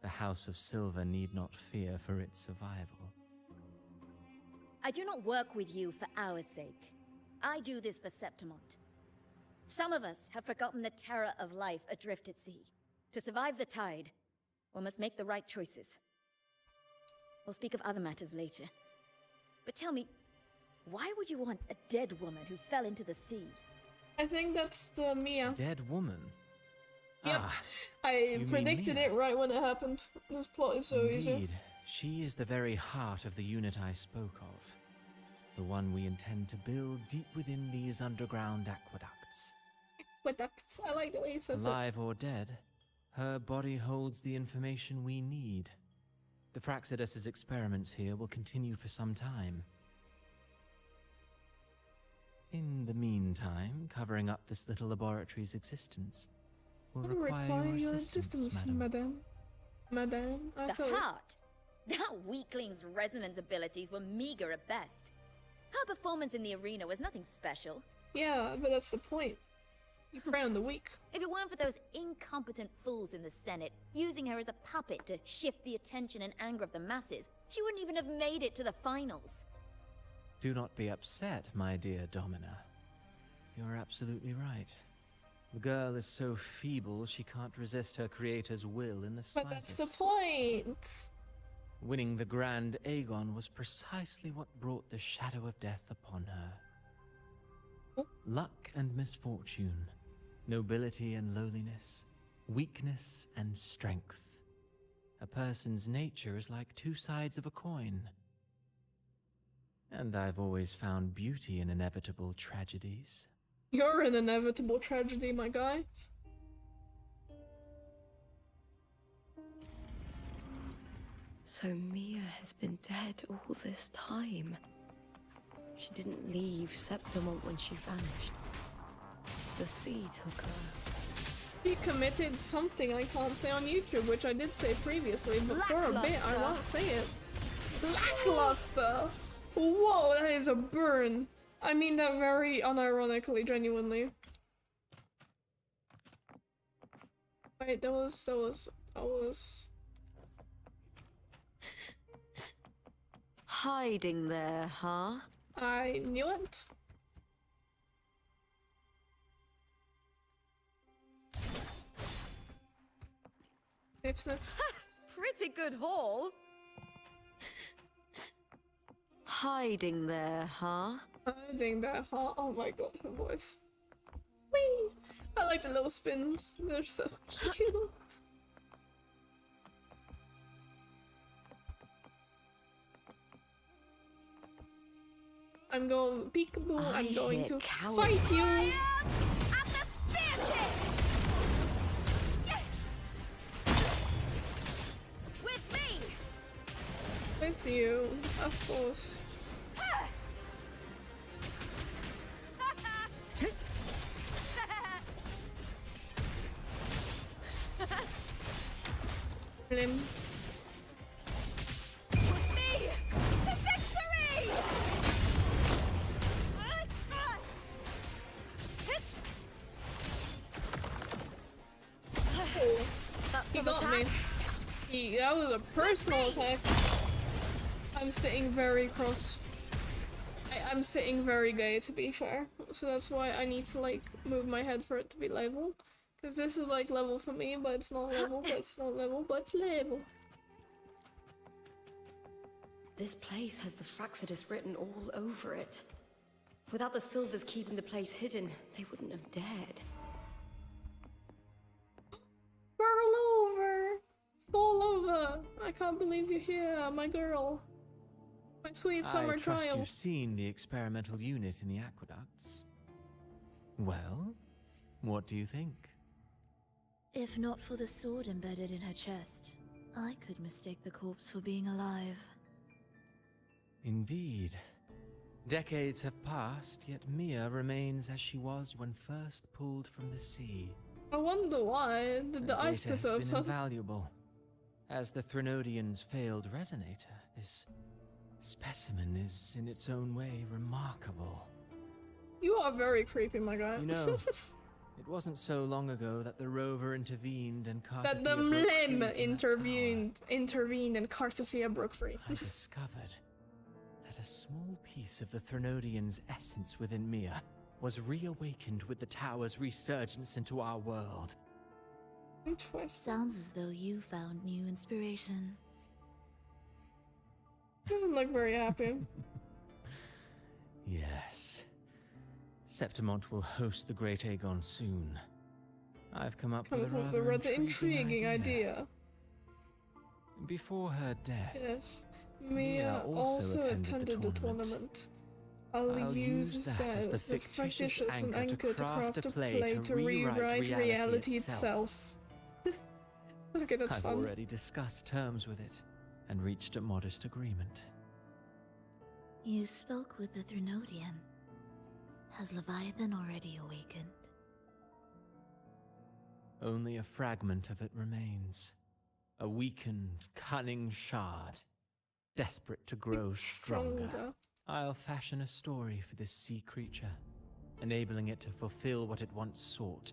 the House of Silver need not fear for its survival. I do not work with you for our sake. I do this for Septimont. Some of us have forgotten the terror of life adrift at sea. To survive the tide, one must make the right choices. We'll speak of other matters later. But tell me, why would you want a dead woman who fell into the sea? I think that's the Mia. Dead woman? Yep. Ah, I mean predicted Mia? it right when it happened. This plot is so easy. indeed. She is the very heart of the unit I spoke of. The one we intend to build deep within these underground aqueducts. Aqueduct. I like the way he says it. Alive or dead, her body holds the information we need. The Fraxidus's experiments here will continue for some time. In the meantime, covering up this little laboratory's existence will require your assistance, madam. Madame? I The thought- heart? That weakling's resonance abilities were meager at best. Her performance in the arena was nothing special. Yeah, but that's the point. You prey on the weak. If it weren't for those incompetent fools in the Senate using her as a puppet to shift the attention and anger of the masses, she wouldn't even have made it to the finals. Do not be upset, my dear Domina. You're absolutely right. The girl is so feeble she can't resist her creator's will in the But slightest. that's the point. Winning the Grand Aegon was precisely what brought the shadow of death upon her. Oh. Luck and misfortune, nobility and lowliness, weakness and strength. A person's nature is like two sides of a coin. And I've always found beauty in inevitable tragedies. You're an inevitable tragedy, my guy. So Mia has been dead all this time. She didn't leave Septimont when she vanished. The sea took her. He committed something I can't say on YouTube, which I did say previously, but for a bit I Lackluster. won't say it. Lackluster! Whoa, that is a burn. I mean that very unironically, genuinely. Wait, that was... Hiding there, huh? I knew it. Sniff, sniff. Pretty good haul. Hiding there, huh? Hiding that, huh? Oh my god, her voice. Whee! I like the little spins. They're so cute. I'm going peekaboo. I'm going hear to cowards. fight you. At the spear tip! With me! With you, of course. Lim. With me! To victory! He got me. That was a personal attack. I'm sitting very cross. I'm sitting very gay, to be fair. So that's why I need to like move my head for it to be level. Because this is like level for me, but it's not level, but it's not level, but it's level. This place has the Fraxidus written all over it. Without the Silvers keeping the place hidden, they wouldn't have dared. Roll over! Fall over! I can't believe you're here, my girl. My sweet summer I trust child. you've seen the experimental unit in the aqueducts. Well, what do you think? If not for the sword embedded in her chest, I could mistake the corpse for being alive. Indeed. Decades have passed, yet Mia remains as she was when first pulled from the sea. I wonder why. Did the Her ice data piss has up? been invaluable. As the Threnodian's failed resonator, this specimen is in its own way remarkable. You are very creepy, my guy. You know, it wasn't so long ago that the rover intervened and that the Cartathea broke free Mlim from that intervened and Cartathea broke free. tower. I discovered that that a small piece of the Threnodian's essence within Mia was reawakened with the tower's resurgence into our world. Sounds as though you found new inspiration. Doesn't look very happy. Yes. Septimont will host the Great Aegon soon. I've come up with a rather intriguing idea. Before her death, Yes, Mia also attended the tournament. I'll use that as the fictitious anchor to craft a play to rewrite reality itself. Okay, that's fun. I've already discussed terms with it and reached a modest agreement. You spoke with the Threnodian. Has Leviathan already awakened? Only a fragment of it remains. A weakened, cunning shard, desperate to grow stronger. I'll fashion a story for this sea creature, enabling it to fulfill what it once sought,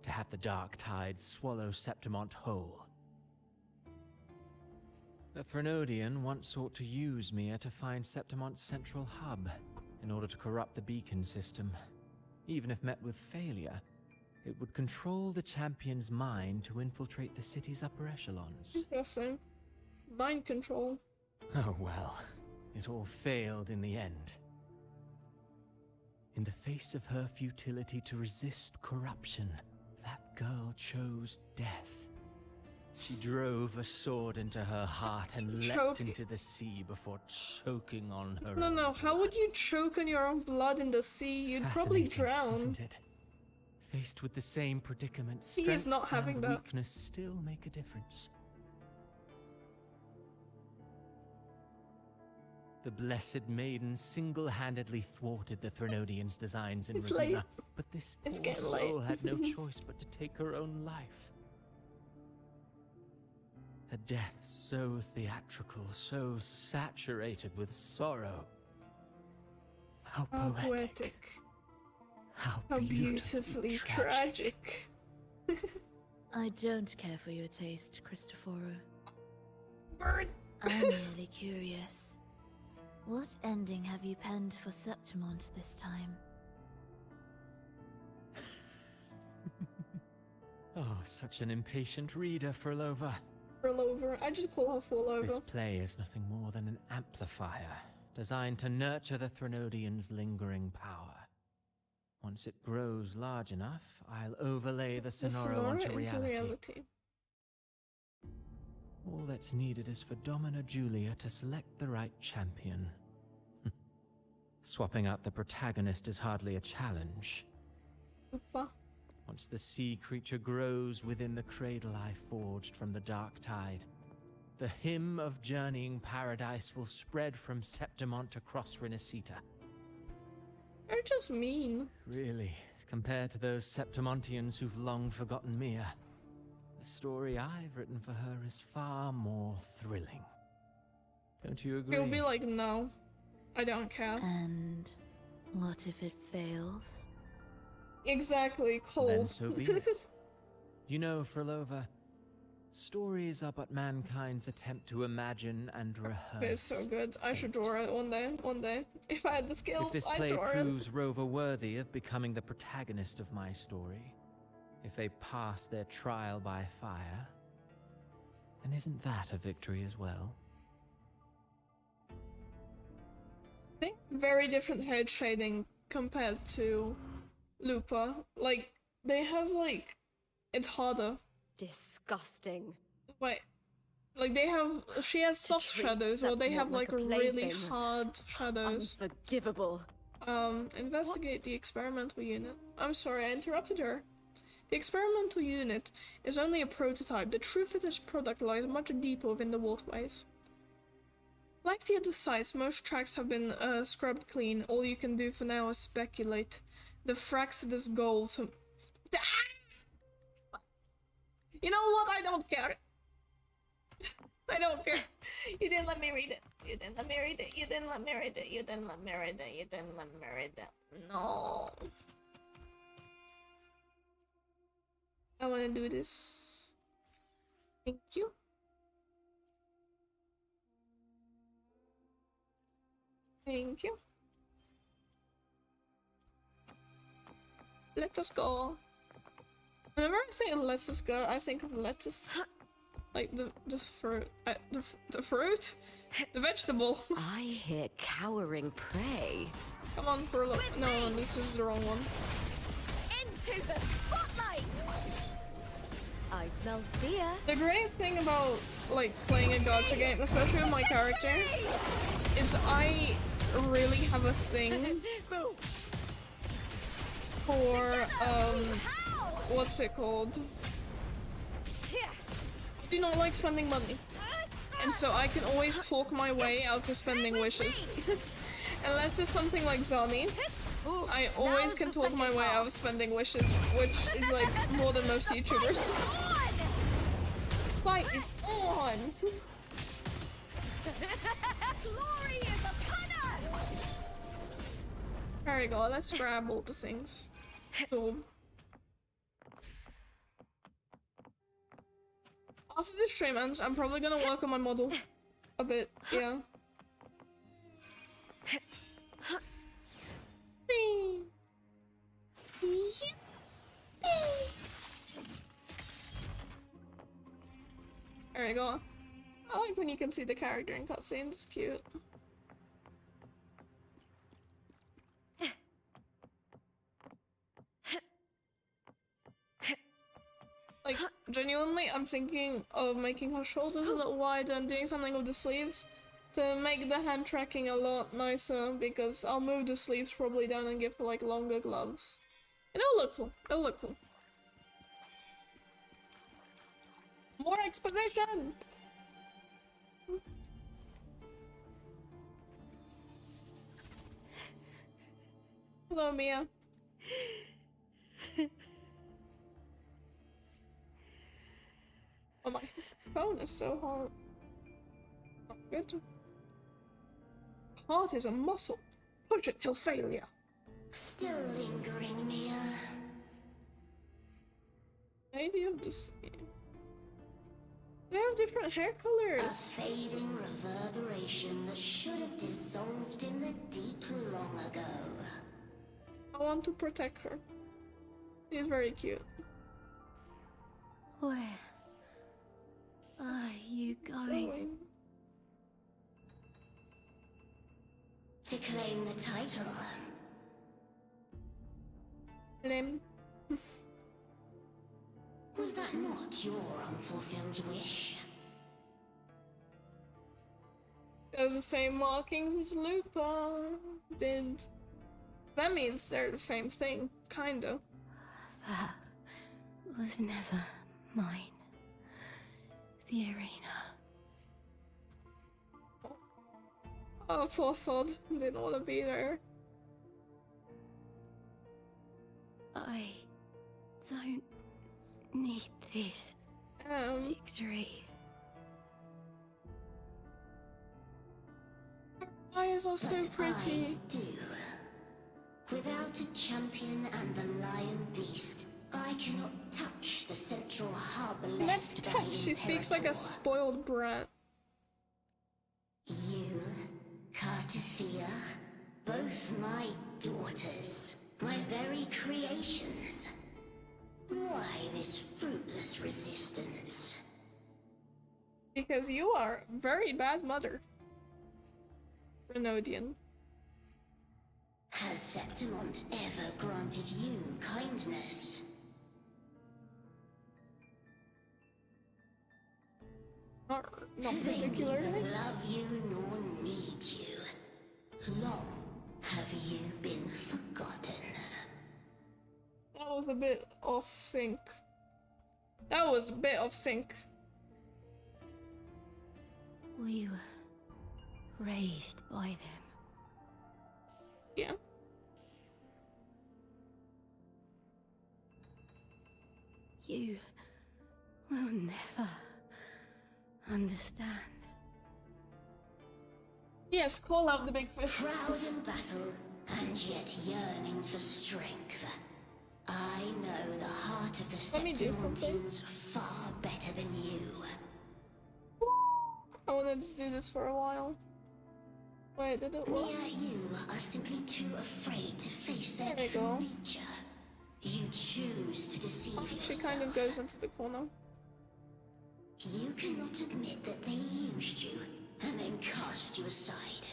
to have the dark tide swallow Septimont whole. The Threnodian once sought to use Mia to find Septimont's central hub, in order to corrupt the beacon system. Even if met with failure, it would control the champion's mind to infiltrate the city's upper echelons. Interesting. Mind control. Oh well, it all failed in the end. In the face of her futility to resist corruption, that girl chose death. She drove a sword into her heart and leapt into the sea before choking on her own No, how would you choke on your own blood in the sea? You'd probably drown. Isn't it? Faced with the same predicament, He is not having and that. weakness still make a difference. The Blessed Maiden single-handedly thwarted the Threnodian's designs in Ravenna, but this poor soul had no choice but to take her own life. A death so theatrical, so saturated with sorrow. How poetic. How beautifully tragic. I don't care for your taste, Cristoforo. Burn. I'm merely curious. What ending have you penned for Septimont this time? Oh, such an impatient reader, Frolova. Frolova. I just call her Frolova. This play is nothing more than an amplifier, designed to nurture the Threnodian's lingering power. Once it grows large enough, I'll overlay the Sonora onto reality. All that's needed is for Domina Julia to select the right champion. Swapping out the protagonist is hardly a challenge. Opa. Once the sea creature grows within the cradle I forged from the dark tide, the hymn of journeying paradise will spread from Septimont across Renacita. You're just mean. Really, compared to those Septimontians who've long forgotten Mia, the story I've written for her is far more thrilling. Don't you agree? He'll be like, no, I don't care. And what if it fails? Exactly, cold. Then so be it. You know, Frolova, stories are but mankind's attempt to imagine and rehearse. It's so good. I should draw it one day. One day. If I had the skills, if this I'd play draw it. proves Rover worthy of becoming the protagonist of my story, if they pass their trial by fire, then isn't that a victory as well? I think very different head shading compared to Lupa. Like, they have, like, it's harder. Disgusting. Wait. Like, they have, she has soft shadows, or they have, like, really hard shadows. Unforgivable. Investigate the experimental unit. I'm sorry, I interrupted her. The experimental unit is only a prototype. The true finished product lies much deeper within the waterways. Like the other sites, most tracks have been scrubbed clean. All you can do for now is speculate. The Fraxidus goal to... You know what? I don't care. I don't care. You didn't let me read it. You didn't let me read it. You didn't let me read it. You didn't let me read it. You didn't let me read it. No. I want to do this. Thank you. Thank you. Let us go. Whenever I say let us go, I think of lettuce. Like the fruit. The fruit? The vegetable. I hear cowering prey. Come on, Perlo. No, this is the wrong one. Into the spotlight! I smell fear. The great thing about like playing a gacha game, especially with my character, is I really have a thing for what's it called? I do not like spending money. And so I can always talk my way out of spending wishes. Unless it's something like Zani, I always can talk my way out of spending wishes, which is like more than most YouTubers. Fight is on! Glory is upon us! There we go, let's grab all the things. So, after this stream ends, I'm probably gonna work on my model a bit, yeah. There we go. I like when you can see the character in cutscenes, it's cute. Like, genuinely, I'm thinking of making her shoulders a little wider and doing something with the sleeves to make the hand tracking a lot nicer, because I'll move the sleeves probably down and give her like longer gloves. It'll look cool. It'll look cool. More expedition! Hello, Mia. Oh, my phone is so hard. Not good. Heart is a muscle. Push it till failure. Still lingering, Mia. Idea of the sea. They have different hair A colors. fading reverberation that should have dissolved in the deep long ago. I want to protect her. She's very cute. Where are you going? To claim the title. Lame. Was that not your unfulfilled wish? Has the same markings as Lupa did. That means they're the same thing, kinda. That was never mine. The arena. Oh, poor sod. Didn't want to be there. I don't need this victory. Eyes are so But pretty. I do. Without a champion and the lion beast, I cannot touch the central hub left by She speaks like a Imperator. spoiled brat. You, Cartithia, both my daughters, my very creations. Why this fruitless resistance? Because you are a very bad mother. Renodian. Has Septimont ever granted you kindness? Not They particularly. neither love you nor need you. Long have you been forgotten? That was a bit off sync. That was a bit off sync. We were raised by them. Yeah. You will never understand. Yes, call out the big fish. Proud in battle, and yet yearning for strength. I know the heart of the Let me do something. Septimontines far better than you. I wanted to do this for a while. Wait, did it work? Mia, you are simply too afraid to face their There we true go. nature. You choose to deceive Oh, yourself. she kind of goes into the corner. You cannot admit that they used you and then cast you aside.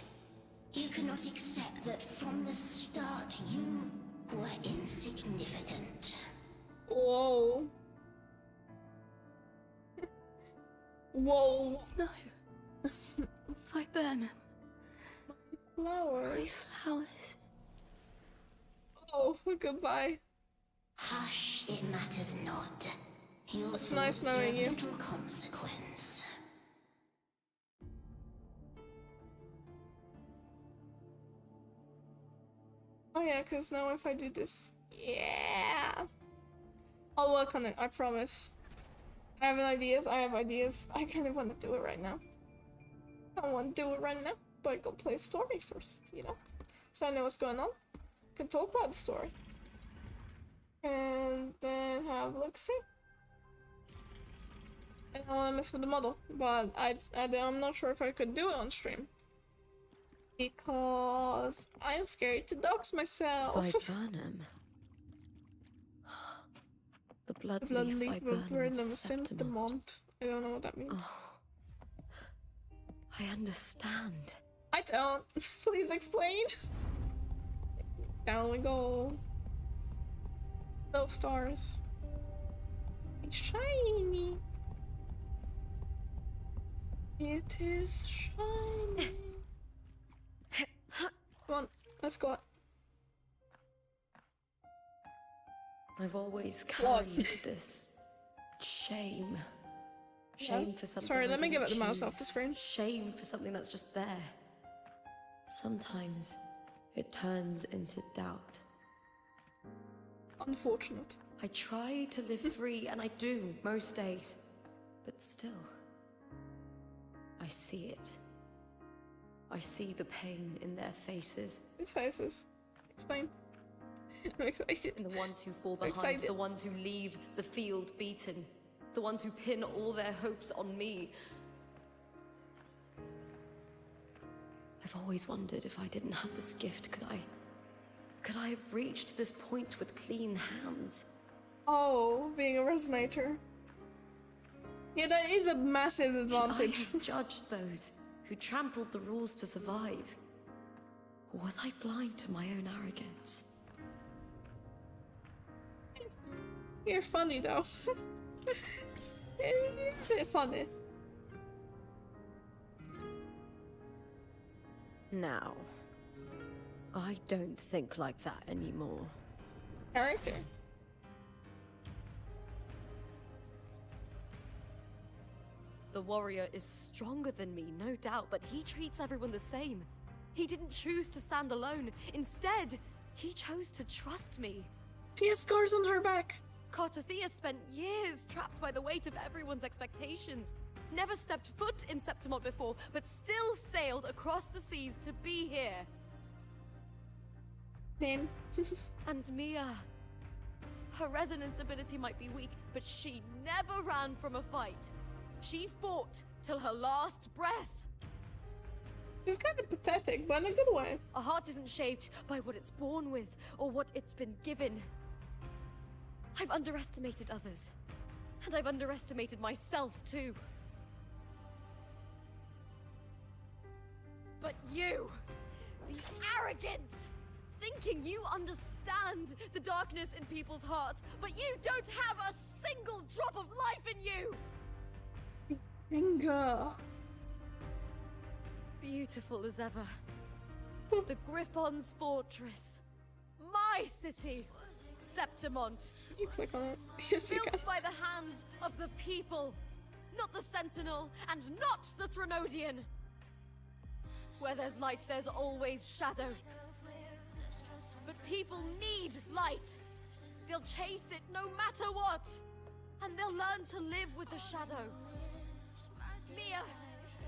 You cannot accept that from the start you were insignificant. Whoa. Whoa. No. Viburnum. Flowers. Flowers. Oh, goodbye. Hush, it matters not. Your It's nice thoughts are knowing of you. little consequence. Oh yeah, because now if I do this... Yeah! I'll work on it, I promise. I have ideas, I kind of want to do it right now. I don't want to do it right now, but go play a story first, you know? So I know what's going on. Can talk about the story. And then have a look-see. And I want to mess with the model, but I'm not sure if I could do it on stream. Because I'm scared to dox myself. Viburnum. The bloodleaf Bloodleaf viburnum of septimont. Septimont. I don't know what that means. Oh, I understand. I don't. Please explain. Down we go. No stars. It's shiny. It is shiny. Come on, let's go. I've always Lord. carried this shame. Shame for something. Sorry, I let me didn't get the mouse off the choose. screen. Shame for something that's just there. Sometimes it turns into doubt. Unfortunate. I try to live free, and I do most days. But still, I see it. I see the pain in their faces. His faces. Explain. I'm excited. In the ones who fall behind, Excited. the ones who leave the field beaten, the ones who pin all their hopes on me. I've always wondered if I didn't have this gift, could I have reached this point with clean hands? Oh, being a resonator. Yeah, that is a massive advantage. Should I have judged those who trampled the rules to survive? Or was I blind to my own arrogance? You're funny though. You're a bit funny. Now, I don't think like that anymore. Character. The warrior is stronger than me, no doubt, but he treats everyone the same. He didn't choose to stand alone. Instead, he chose to trust me. She has scars on her back. Cartothea spent years trapped by the weight of everyone's expectations. Never stepped foot in Septimont before, but still sailed across the seas to be here. Name. And Mia. Her resonance ability might be weak, but she never ran from a fight. She fought till her last breath. She's kind of pathetic, but in a good way. A heart isn't shaped by what it's born with, or what it's been given. I've underestimated others. And I've underestimated myself, too. But you! The arrogance! Thinking you understand the darkness in people's hearts, but you don't have a single drop of life in you! Anger. Beautiful as ever. The Griffon's fortress. My city! Septimont. You click on it. Yes, you can. Built by the hands of the people. Not the Sentinel, and not the Threnodian. Where there's light, there's always shadow. But people need light. They'll chase it no matter what. And they'll learn to live with the shadow. Mia,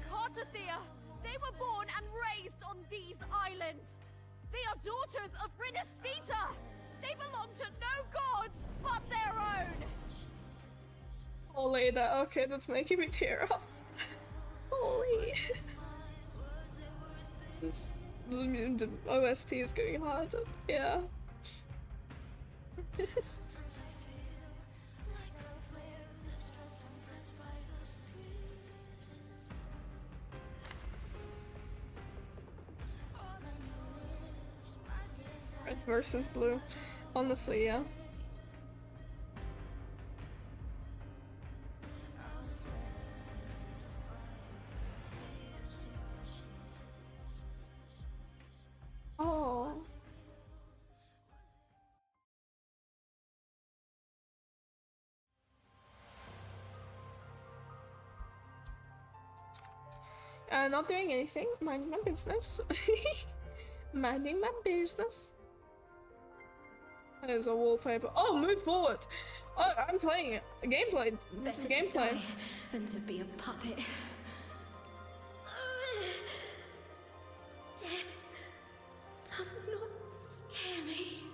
Cartothea, they were born and raised on these islands. They are daughters of Rinasita. They belong to no gods but their own. Holy, that okay, that's making me tear up. Holy. This, the OST is going hard. Yeah. Red versus blue. Honestly, yeah. Oh. Not doing anything. Minding my business. Minding my business. There's a wallpaper. Oh, move forward! Oh, I'm playing it. Gameplay. This is gameplay. Than to be a puppet. Death does not scare me.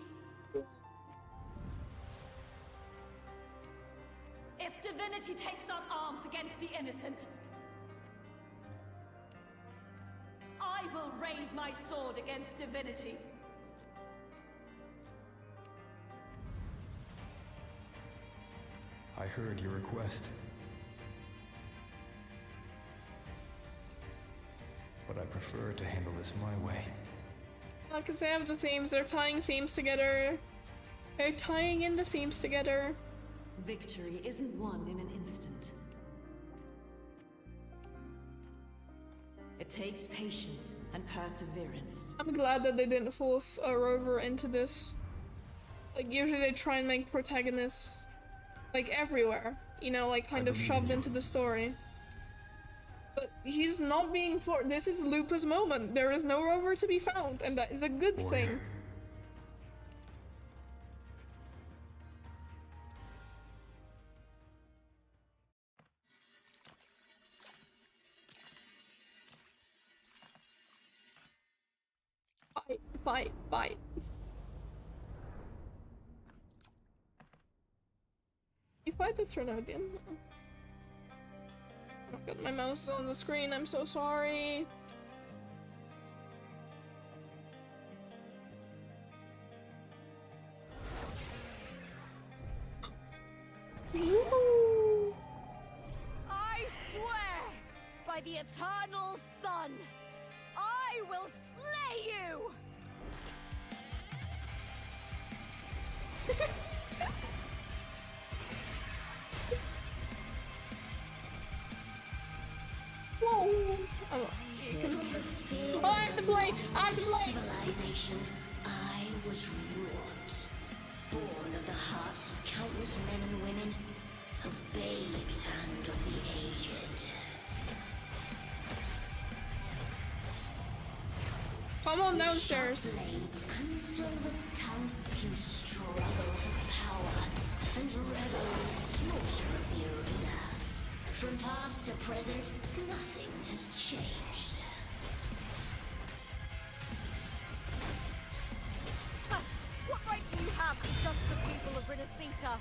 If divinity takes up arms against the innocent, I will raise my sword against divinity. I heard your request. But I prefer to handle this my way. Because they have the themes, they're tying themes together. They're tying in the themes together. Victory isn't won in an instant. It takes patience and perseverance. I'm glad that they didn't force a rover into this. Like, usually they try and make protagonists like everywhere, you know, like kind of shoved into the story. But he's not being this is Lupa's moment. There is no rover to be found, and that is a good thing. Fight, fight, fight. You fight the Trinodian. I've got my mouse on the screen, I'm so sorry. I swear by the eternal sun, I will slay you! Whoa! Oh, I have to play! I have to play! Civilization, I was wrought. Born of the hearts of countless men and women, of babes and of the aged. Come on downstairs. Blades and silver tongue, you struggle for power and revel in the slaughter of the arena. From past to present, nothing has changed. What right do you have to judge the people of Renacita?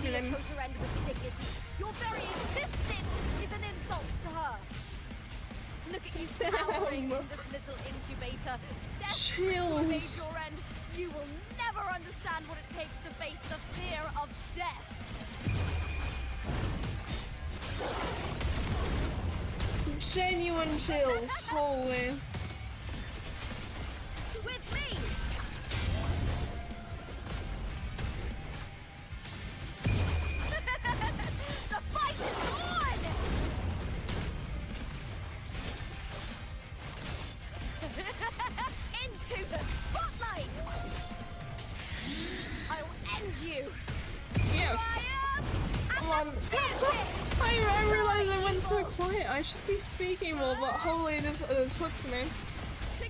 You chose her end with dignity. Your very existence is an insult to her. Look at you cowering in this little incubator. Desperate to evade your end. You will never understand what it takes to face the fear of death. Genuine chills, holy. With me! The fight is on! Into the spotlight! I'll end you! Yes! Come on. I realized I went so quiet. I should be speaking more, but holy, this hooked me.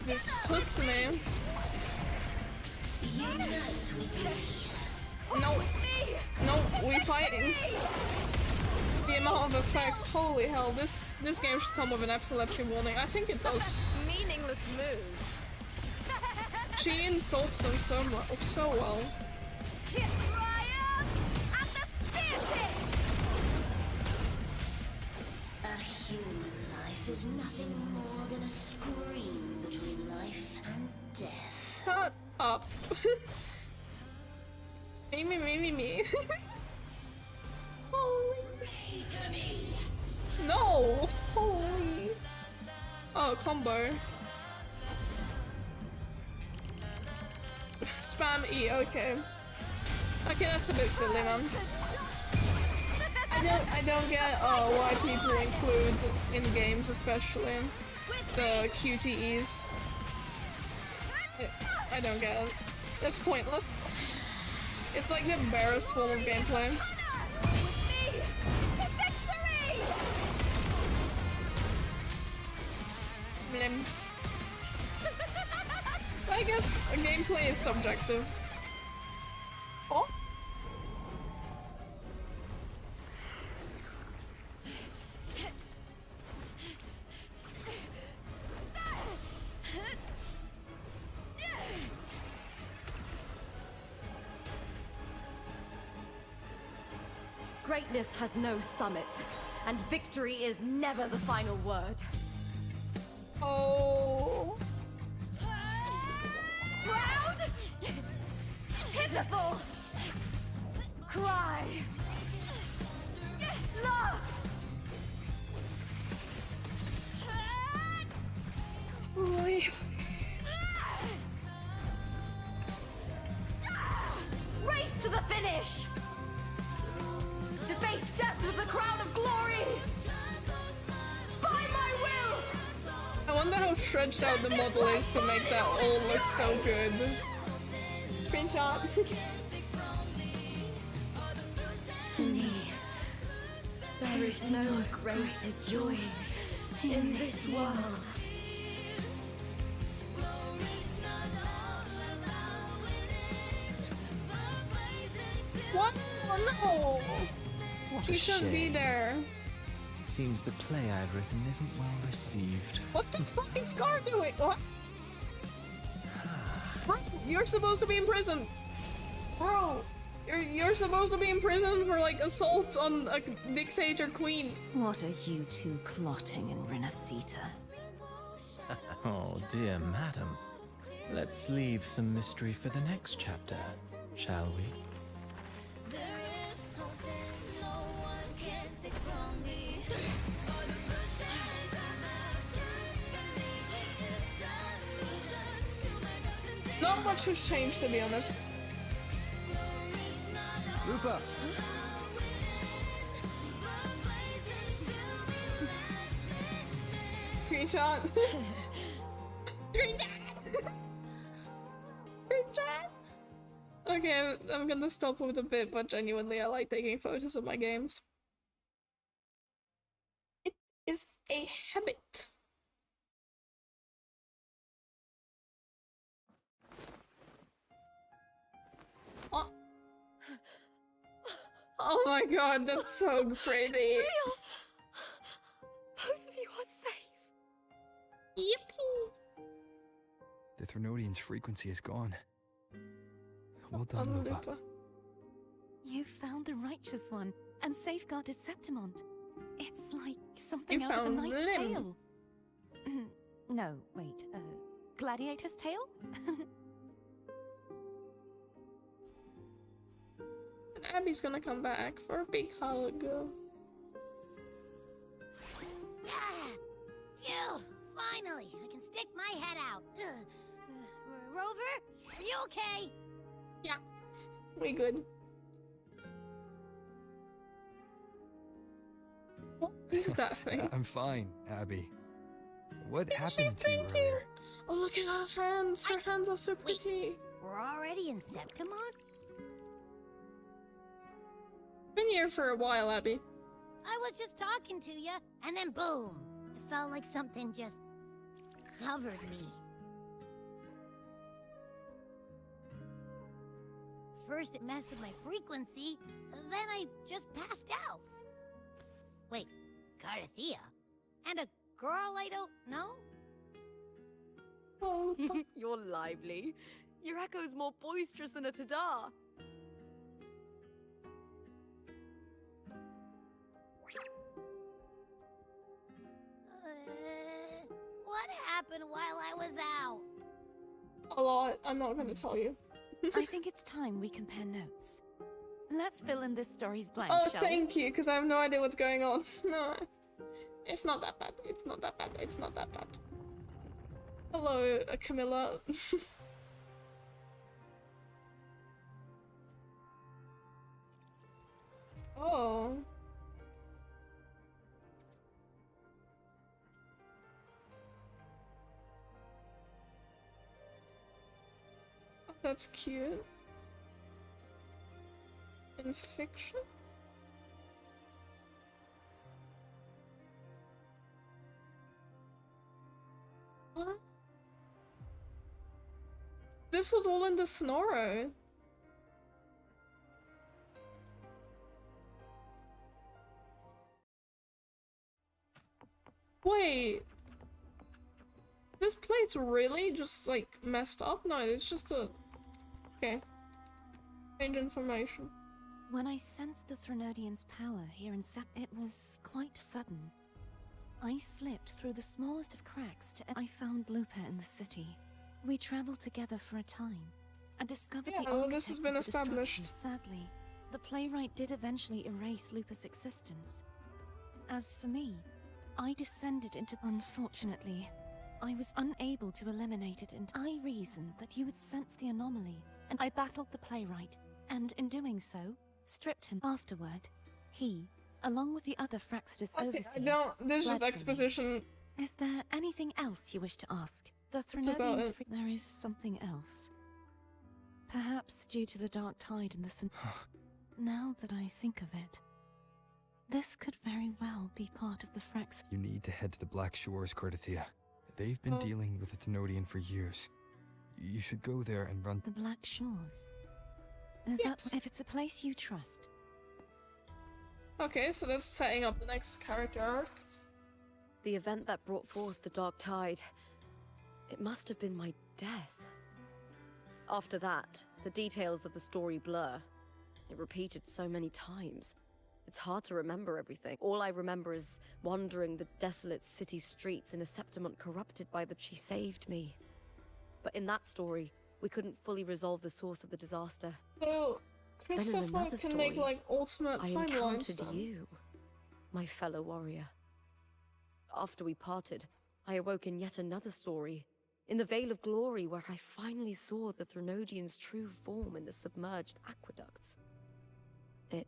This hooked me. No. No, we fighting. The amount of effects, holy hell, this game should come with an epilepsy warning. I think it does. Meaningless move. She insults them so well. A human life is nothing more than a scream between life and death. Shut up. Me. Holy. Pray to me. No! Holy. Oh, combo. Spam E, okay. Okay, that's a bit silly, man. I don't get why people include in games, especially the QTEs. I don't get it. It's pointless. It's like the barest form of gameplay. Blim. I guess gameplay is subjective. Oh? Greatness has no summit, and victory is never the final word. Oh. Proud, pitiful, cry, love. Holy. Race to the finish! To face death with the crown of glory! By my will! I wonder how stretched out the model is to make that all look so good. Screenshot. To me, there is no greater joy in this world. What? Oh no! What He a shouldn't be shame. there. Seems the play I've written isn't well received. What the fuck is Scar doing? What? Bro, you're supposed to be in prison. Bro, you're supposed to be in prison for like assault on a dictator queen. What are you two plotting in Renacita? Oh dear madam. Let's leave some mystery for the next chapter, shall we? Not much has changed, to be honest. Lupa! Screenshot. Screenshot. Screenshot. Okay, I'm gonna stop with a bit, but genuinely, I like taking photos of my games. It is a habit. Oh. Oh my god, that's so pretty. It's real! Both of you are safe. Yippee! The Threnodian's frequency is gone. Well done, Lupa. Lupa. You found the righteous one and safeguarded Septimont. It's like something You out of a found knight's Lim. tale. No, wait, gladiator's tale? And Abby's gonna come back for a big hug. Phew! Finally, I can stick my head out. Rover, are you okay? Yeah, we good. What is that thing? I'm fine, Abby. What She's happened to you thinking. earlier? Oh, look at her hands. Her hands are so pretty. We're already in Septimont? Been here for a while, Abby. I was just talking to you, and then boom! It felt like something just covered me. First it messed with my frequency, then I just passed out. Wait, Carthea? And a girl I don't know? Oh, You're lively. Your echo's more boisterous than a Tadar. What happened while I was out? A lot. I'm not gonna tell you. I think it's time we compare notes. Let's fill in this story's blank, Oh, shall we? thank you, because I have no idea what's going on. No, it's not that bad. It's not that bad. It's not that bad. Hello, Camilla. Oh. That's cute. In fiction? What? This was all in the Snorro. Wait. This plate's really just like messed up? No, it's just a... Okay. Change information. When I sensed the Threnodian's power here in it was quite sudden. I slipped through the smallest of cracks I found Lupa in the city. We traveled together for a time and discovered the well, this has architects been of the destruction. established. Sadly, the playwright did eventually erase Lupa's existence. As for me, I descended into... Unfortunately, I was unable to eliminate it, and I reasoned that you would sense the anomaly, and I battled the playwright, and in doing so, stripped him. Afterward, he, along with the other Fraxidus overseers, This is fled just from me. exposition. Is there anything else you wish to ask? The It's about Threnodians... it. There is something else. Perhaps due to the dark tide in the sun. Now that I think of it, this could very well be part of the Frax... You need to head to the Black Shores, Cordelia. They've been dealing with the Thenodian for years. You should go there and run... The Black Shores? Is that... If it's a place you trust? Okay, so that's setting up the next character arc. The event that brought forth the dark tide, it must have been my death. After that, the details of the story blur. It repeated so many times. It's hard to remember everything. All I remember is wandering the desolate city streets in a Septimont corrupted by the... She saved me. But in that story, we couldn't fully resolve the source of the disaster. So, Then in Christopher another can make story, like ultimate I timelines. encountered then. you, my fellow warrior. After we parted, I awoke in yet another story, in the Vale of Glory, where I finally saw the Threnodian's true form in the submerged aqueducts. It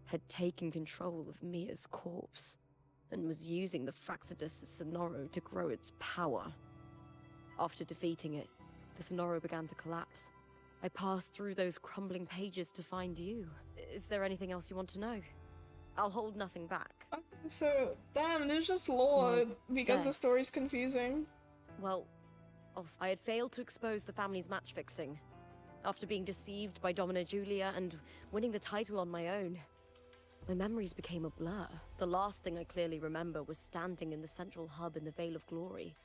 had taken control of Mia's corpse, and was using the Fraxidus' Sonoro to grow its power. After defeating it, the Sonoro began to collapse. I passed through those crumbling pages to find you. Is there anything else you want to know? I'll hold nothing back. Okay, so, damn, there's just lore because the death. story's confusing. Well, I had failed to expose the family's match fixing. After being deceived by Domina Julia and winning the title on my own, my memories became a blur. The last thing I clearly remember was standing in the central hub in the Vale of Glory,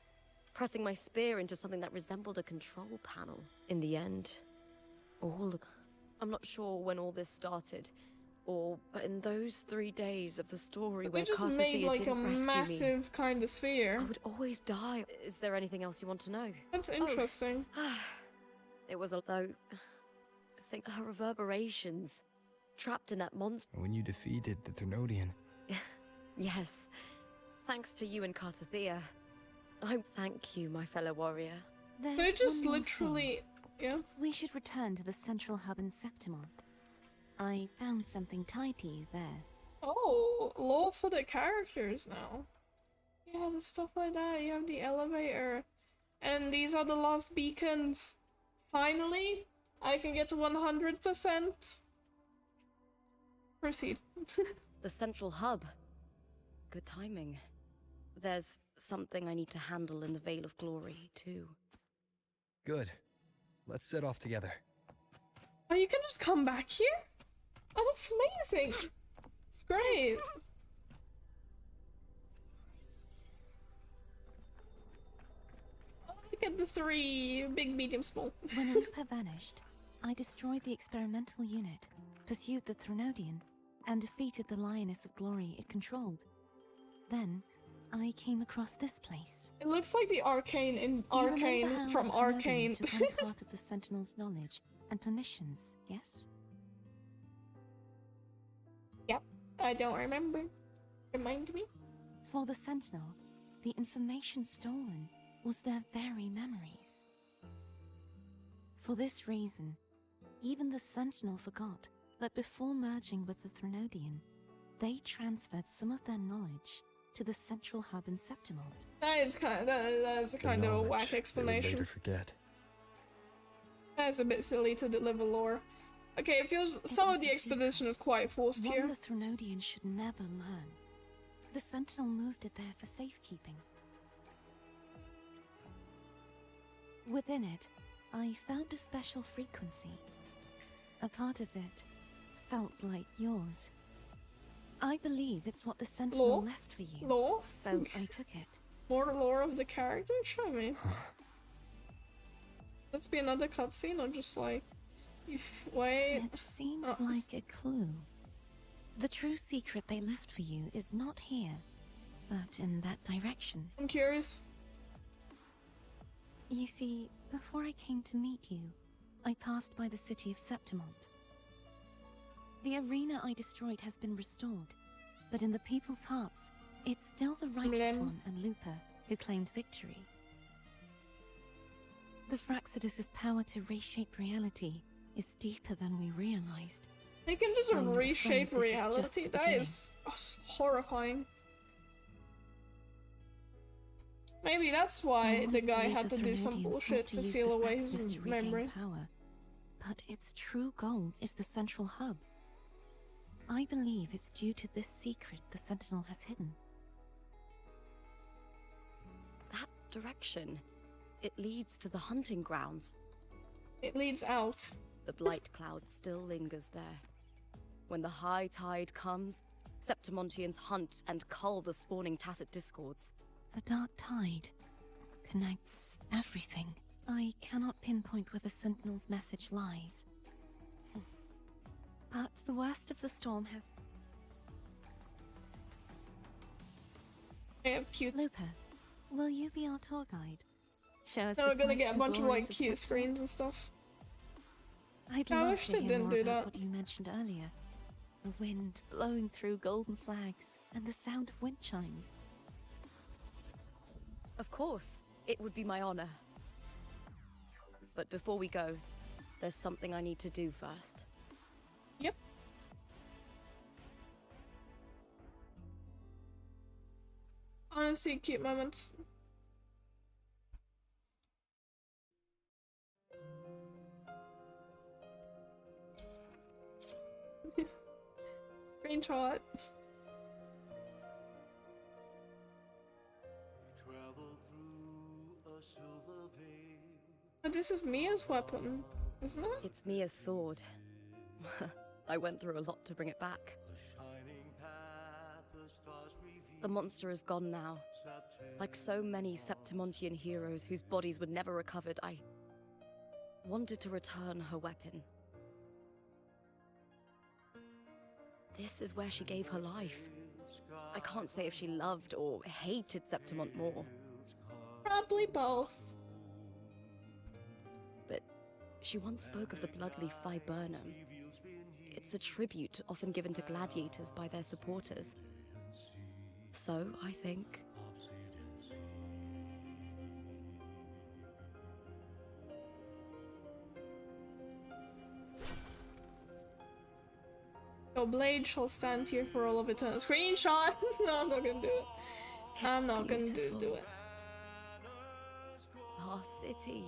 pressing my spear into something that resembled a control panel. In the end, I'm not sure when all this started, but in those 3 days of the story We where just Carter made Thea like a didn't rescue me, massive kind of sphere. I would always die. Is there anything else you want to know? That's interesting. It was although I think her reverberations trapped in that monster. When you defeated the Threnodian. Yes. Thanks to you and Carter Thea. I thank you, my fellow warrior. There's They're just one more literally... thing. Yeah. We should return to the central hub in Septimont. I found something tied to you there. Oh, lore for the characters now. Yeah, the stuff like that. You have the elevator. And these are the lost beacons. Finally, I can get to 100%. Proceed. The central hub. Good timing. There's something I need to handle in the Vale of Glory, too. Good. Let's set off together. Oh, you can just come back here? Oh, that's amazing. It's great. Oh, look at the 3 big, medium, small. When Lupa vanished, I destroyed the experimental unit, pursued the Threnodian, and defeated the Lioness of Glory it controlled. Then, I came across this place. It looks like the Arcane in You remember Arcane how from the Thermodian Arcane. took on part of the Sentinel's knowledge and permissions, yes? Yep, I don't remember. Remind me? For the Sentinel, the information stolen was their very memories. For this reason, even the Sentinel forgot that before merging with the Thermodian, they transferred some of their knowledge to the central hub in Septimont. That is kind of a whack They would explanation. later forget. That is a bit silly to deliver lore. Okay, it feels some of the expedition is quite forced One here. the Thermodian should never learn. The Sentinel moved it there for safekeeping. Within it, I found a special frequency. A part of it felt like yours. I believe it's what the Sentinel Lore? left for you. Lore? So I took it. More lore of the character? Show me. Let's be another cutscene or just like... Wait. It seems Oh. like a clue. The true secret they left for you is not here, but in that direction. I'm curious. You see, before I came to meet you, I passed by the city of Septimont. The arena I destroyed has been restored, but in the people's hearts, it's still the Righteous One and LUPAAAAA who claimed victory. The Fraxidus' power to reshape reality is deeper than we realized. They can just I'm reshape afraid this is reality. just the That beginning. is horrifying. Maybe that's why I the once guy believed had the to do some Thermodians bullshit sought to use seal the away Fraxidus his to regain memory. power, but its true goal is the central hub. I believe it's due to this secret the Sentinel has hidden. That direction. It leads to the hunting grounds. It leads out. The blight cloud still lingers there. When the high tide comes, Septimontians hunt and cull the spawning Tacit Discords. The dark tide connects everything. I cannot pinpoint where the Sentinel's message lies. But the worst of the storm has... Yeah, cute. LUPAAAAA, will you be our tour guide? Show us Now the we're gonna sights get a and bunch of glories like cute Septimont? screens and stuff. I'd I love wish to they hear didn't more do about that. what you mentioned earlier. The wind blowing through golden flags and the sound of wind chimes. Of course, it would be my honor. But before we go, there's something I need to do first. Yep. Honestly, cute moments. Screenshot. But this is Mia's weapon, isn't it? It's Mia's sword. I went through a lot to bring it back. The monster is gone now. Like so many Septimontian heroes whose bodies were never recovered, I wanted to return her weapon. This is where she gave her life. I can't say if she loved or hated Septimont more. Probably both. But she once spoke of the bloodleaf viburnum. It's a tribute often given to gladiators by their supporters. So, I think... Your blade shall stand here for all of eternity. Screenshot! No, I'm not gonna do it. I'm not gonna do it. Our city.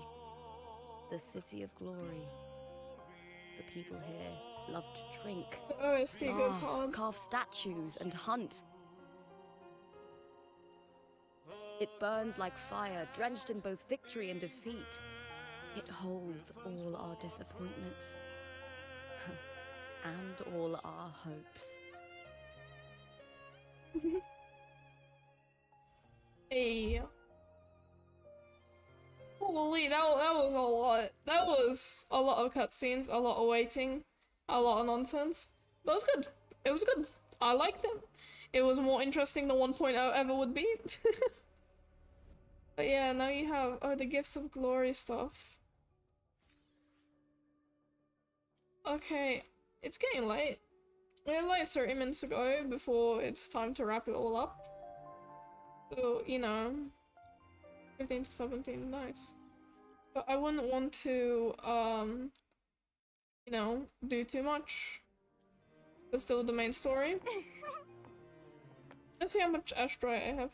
The city of glory. The people here love to drink, The OST goes laugh, hard. carve statues, and hunt. It burns like fire, drenched in both victory and defeat. It holds all our disappointments. And all our hopes. Hey. Holy, that was a lot. That was a lot of cutscenes, a lot of waiting, a lot of nonsense. But it was good. It was good. I liked it. it was more interesting than 1.0 ever would be. But yeah, now you have the Gifts of Glory stuff. Okay, it's getting late. We have like 30 minutes to go before it's time to wrap it all up. So, you know, 15 to 17, nice. But I wouldn't want to, you know, do too much. But still the main story. Let's see how much asteroid I have.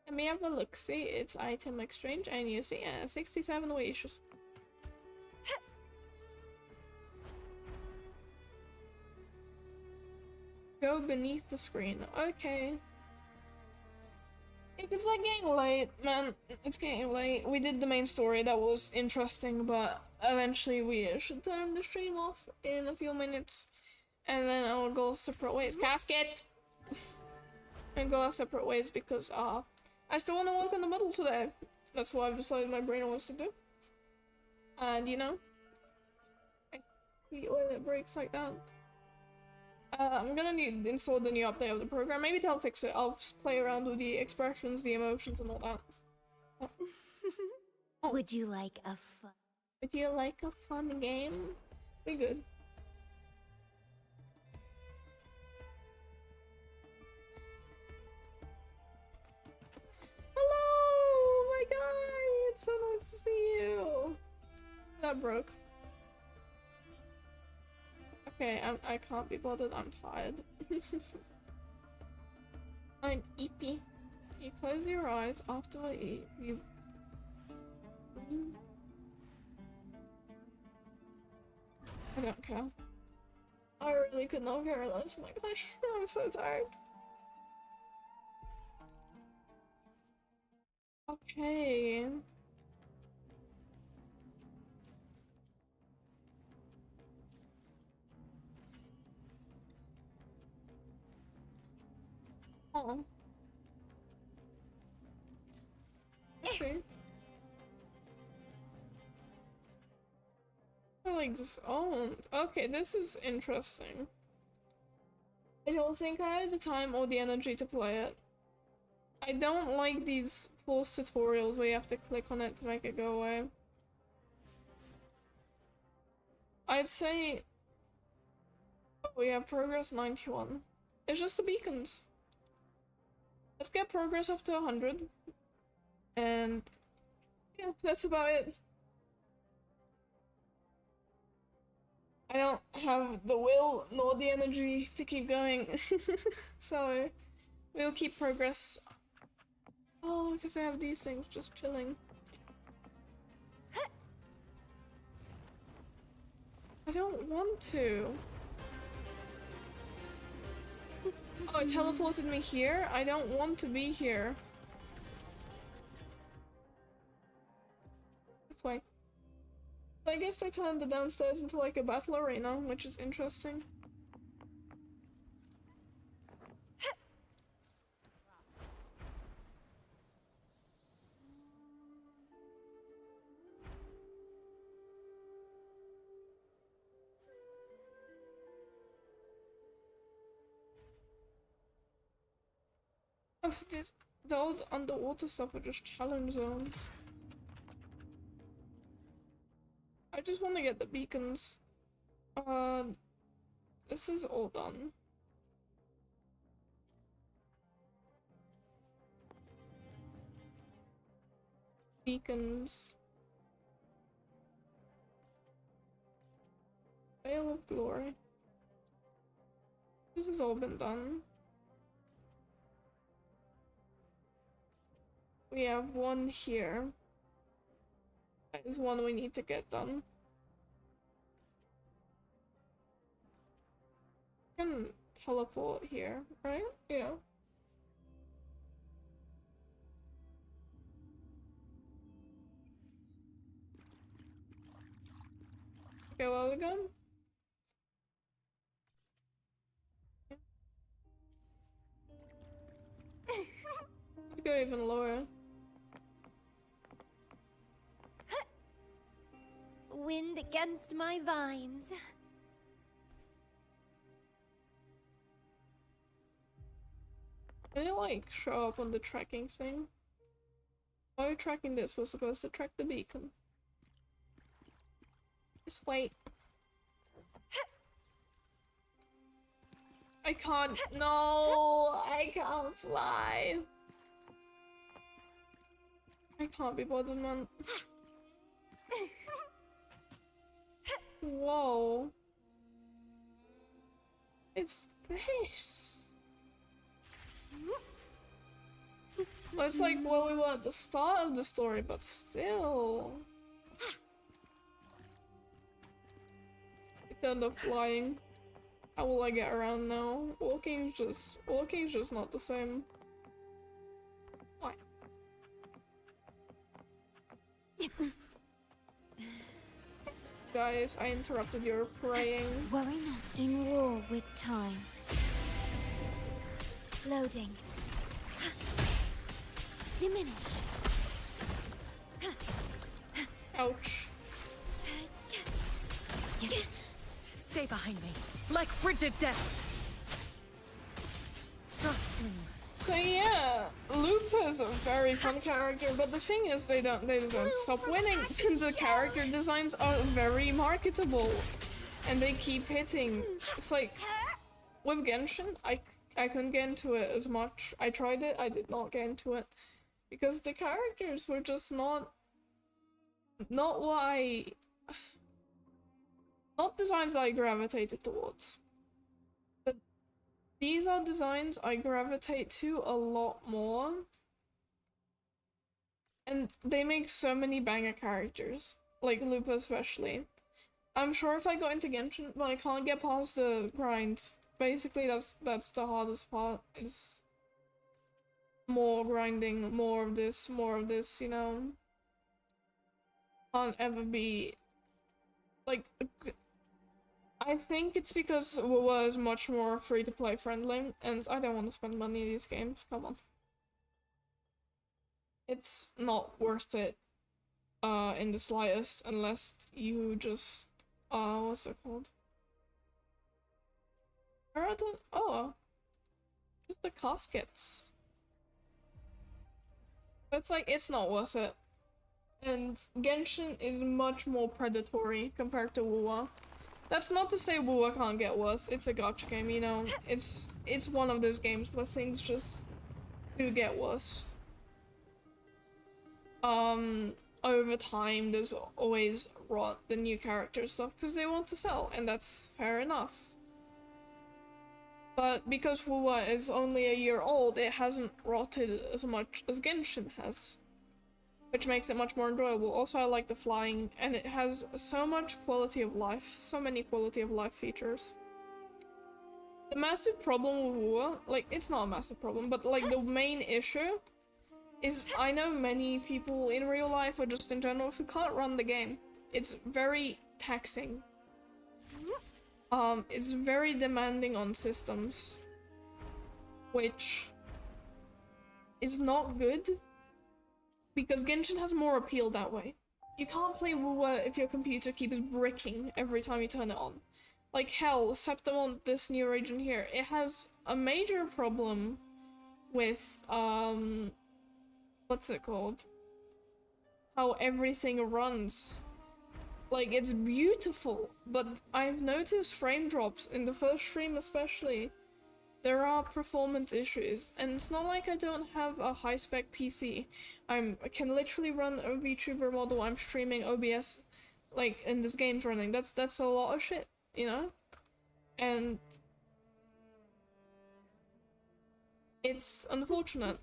Let me have a look. See, it's item exchange, and you see 67 wishes. Go beneath the screen. Okay. It's like getting late, man. It's getting late. We did the main story, that was interesting, but eventually we should turn the stream off in a few minutes. And then I'll go separate ways. Casket! And go our separate ways because, I still want to work on the model today. That's what I've decided my brain wants to do. And, you know, I hate when it breaks like that. I'm gonna need to install the new update of the program. Maybe they'll fix it. I'll just play around with the expressions, the emotions, and all that. Oh. Would you like a fun? Would you like a fun game? Be good. Hello, my guy. It's so nice to see you. That broke. Okay, I can't be bothered, I'm tired. I'm eepy. You close your eyes after I eat. You... I don't care. I really could not care less, my guy. I'm so tired. Okay. Oh. Let's see. Like disowned. Okay, this is interesting. I don't think I had the time or the energy to play it. I don't like these forced tutorials where you have to click on it to make it go away. I'd say we have progress 91. It's just the beacons. Let's get progress up to 100. And yeah, that's about it. I don't have the will nor the energy to keep going. So we'll keep progress. Oh, because I have these things just chilling. I don't want to. Oh, it teleported me here? I don't want to be here. This way. I guess they turned the downstairs into like a battle arena, which is interesting. The old underwater stuff are just challenge zones. I just want to get the beacons. This is all done. Beacons. Veil of Glory. This has all been done. We have one here. That is one we need to get done. I can teleport here, right? Yeah. Okay, where are we going? Let's go even lower. Wind against my vines. Did it like show up on the tracking thing? Why tracking this was supposed to track the beacon. Just wait. I can't. No, I can't fly. I can't be bothered, man. Whoa. It's this. Well, it's like where we were at the start of the story, but still. I turned up flying. How will I get around now? Walking's just not the same. Why? Guys, I interrupted your praying. Worry not. In war with time. Loading. Diminish. Ouch. Stay behind me, like frigid death. So yeah, Lupa is a very fun character, but the thing is they don't stop winning. The character designs are very marketable, and they keep hitting. It's like with Genshin, I couldn't get into it as much. I tried it, I did not get into it because the characters were just not what not designs that I gravitated towards. But these are designs I gravitate to a lot more. And they make so many banger characters, like Lupa especially. I'm sure if I got into Genshin, but I can't get past the grind. Basically, that's the hardest part, is more grinding, more of this, you know? Can't ever be, like, I think it's because WoW is much more free-to-play friendly, and I don't want to spend money in these games, come on. It's not worth it, in the slightest, unless you just, what's it called? Oh, just the caskets. That's like, it's not worth it. And Genshin is much more predatory compared to WoW. That's not to say WoW can't get worse, it's a gacha game, you know? It's one of those games where things just do get worse. Over time, there's always the new character stuff, because they want to sell, and that's fair enough. But because WoW is only a year old, it hasn't rotted as much as Genshin has, which makes it much more enjoyable. Also, I like the flying, and it has so much quality of life, so many quality of life features. The massive problem with WoW, like, it's not a massive problem, but like the main issue is I know many people in real life or just in general who can't run the game. It's very taxing. It's very demanding on systems, which is not good, because Genshin has more appeal that way. You can't play WoW if your computer keeps bricking every time you turn it on. Like hell, Septimont, this new region here, it has a major problem with, what's it called? How everything runs. Like, it's beautiful, but I've noticed frame drops in the first stream especially. There are performance issues, and it's not like I don't have a high-spec PC. I can literally run a VTuber model, I'm streaming OBS, like, and this game's running. That's a lot of shit, you know? And it's unfortunate,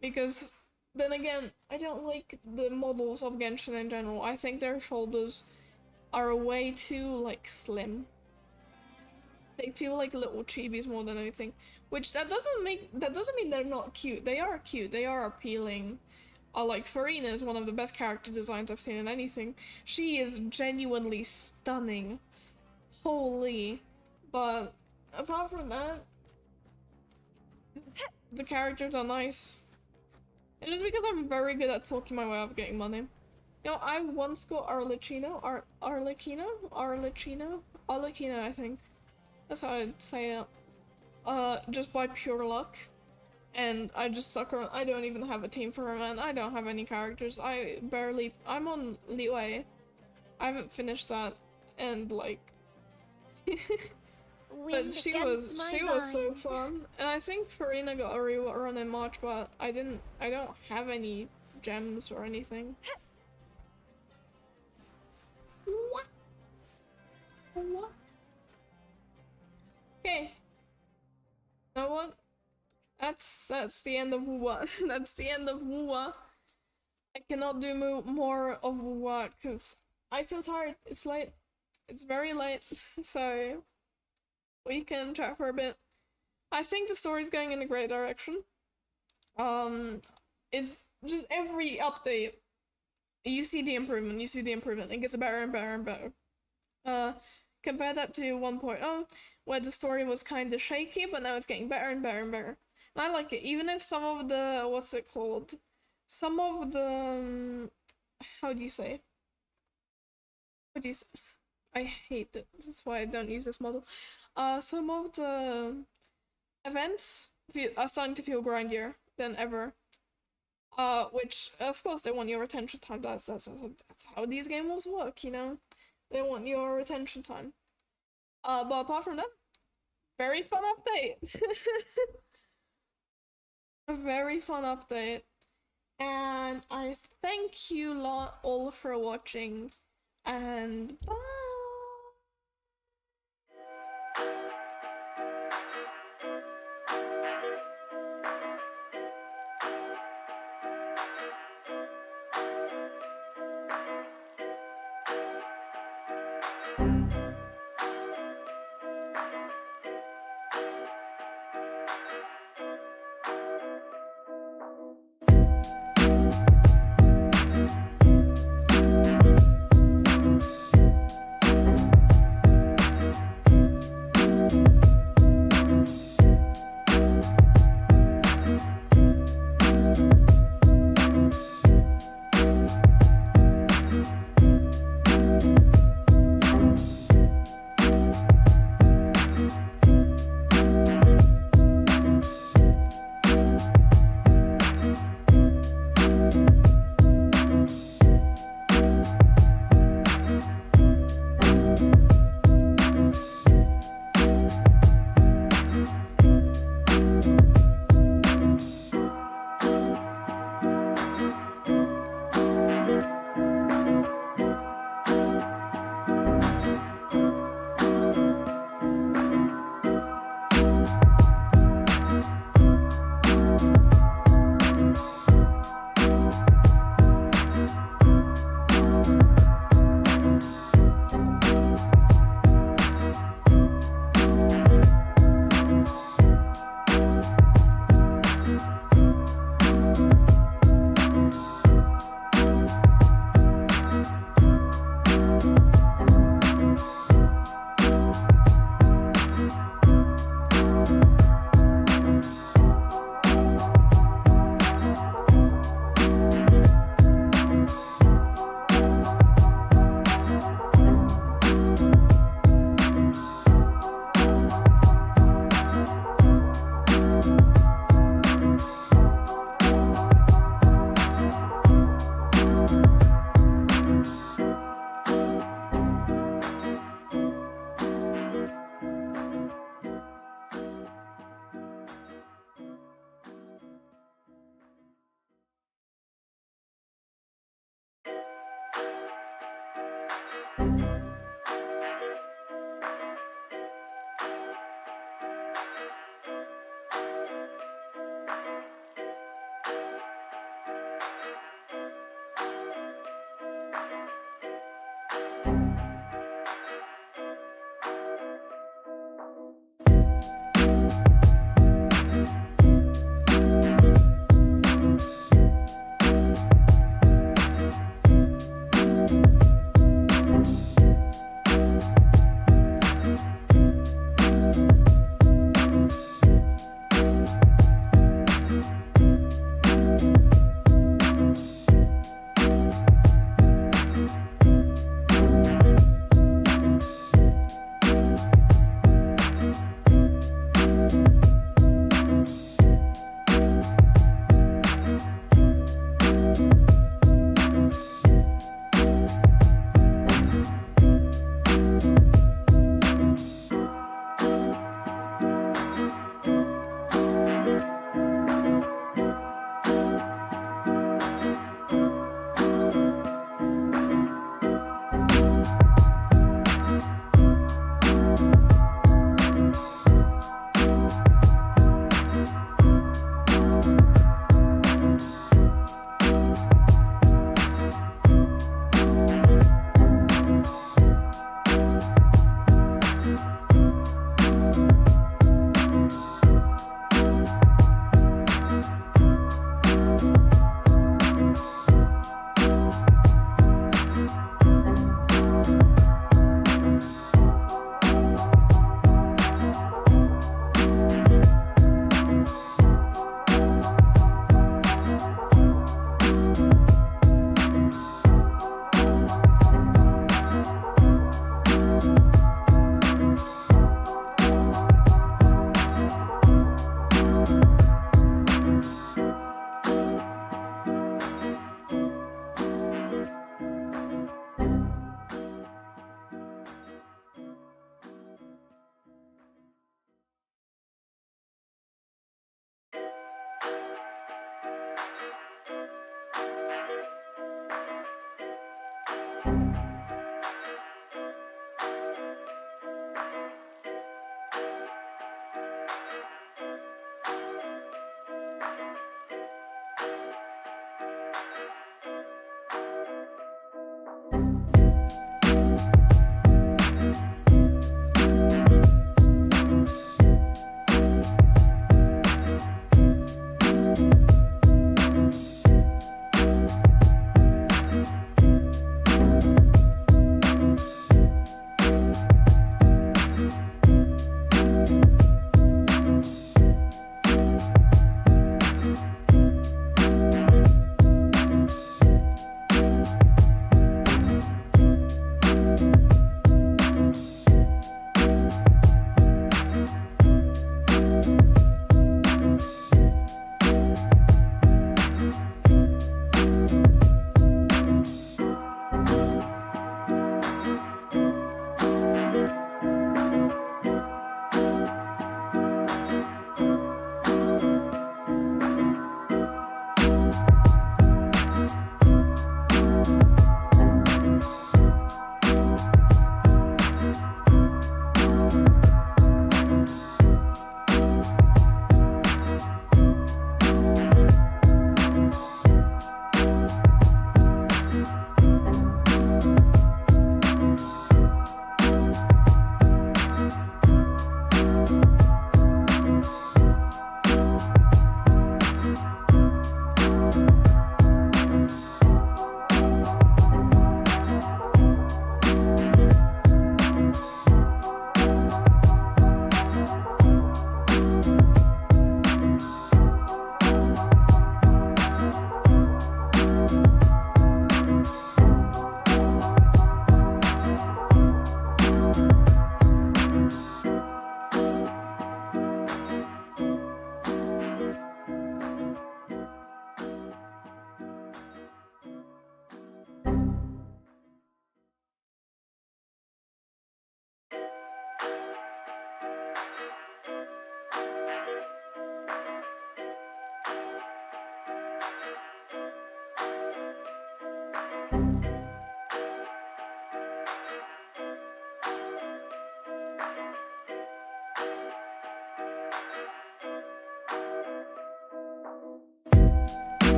because then again, I don't like the models of Genshin in general. I think their shoulders are way too, like, slim. They feel like little chibis more than anything. Which, that doesn't mean they're not cute. They are cute, they are appealing. Like, Farina is one of the best character designs I've seen in anything. She is genuinely stunning. Holy. But, apart from that, the characters are nice. And just because I'm very good at talking my way out of getting money. You know, I once got Arlecchino, I think. That's how I'd say it. Just by pure luck. and I just stuck around. I don't even have a team for her, man. I don't have any characters. I'm on Leeway. I haven't finished that, and like, but she was so fun. And I think Farina got a rerun in March, but I don't have any gems or anything. What? What? Okay. You know what? That's the end of Wuwa. That's the end of Wuwa. I cannot do more of Wuwa because I feel tired. It's late. It's very late. So we can chat for a bit. I think the story's going in a great direction. It's just every update you see the improvement. It gets better and better and better. Compare that to 1.0, where the story was kind of shaky, but now it's getting better and better and better. And I like it, even if some of the, what's it called? Some of the, how do you say? I hate it. That's why I don't use this model. Some of the events are starting to feel grindier than ever. Which, of course, they want your attention time. That's how these games work, you know? They want your attention time. But apart from that, very fun update. A very fun update. And I thank you lot all for watching. And bye!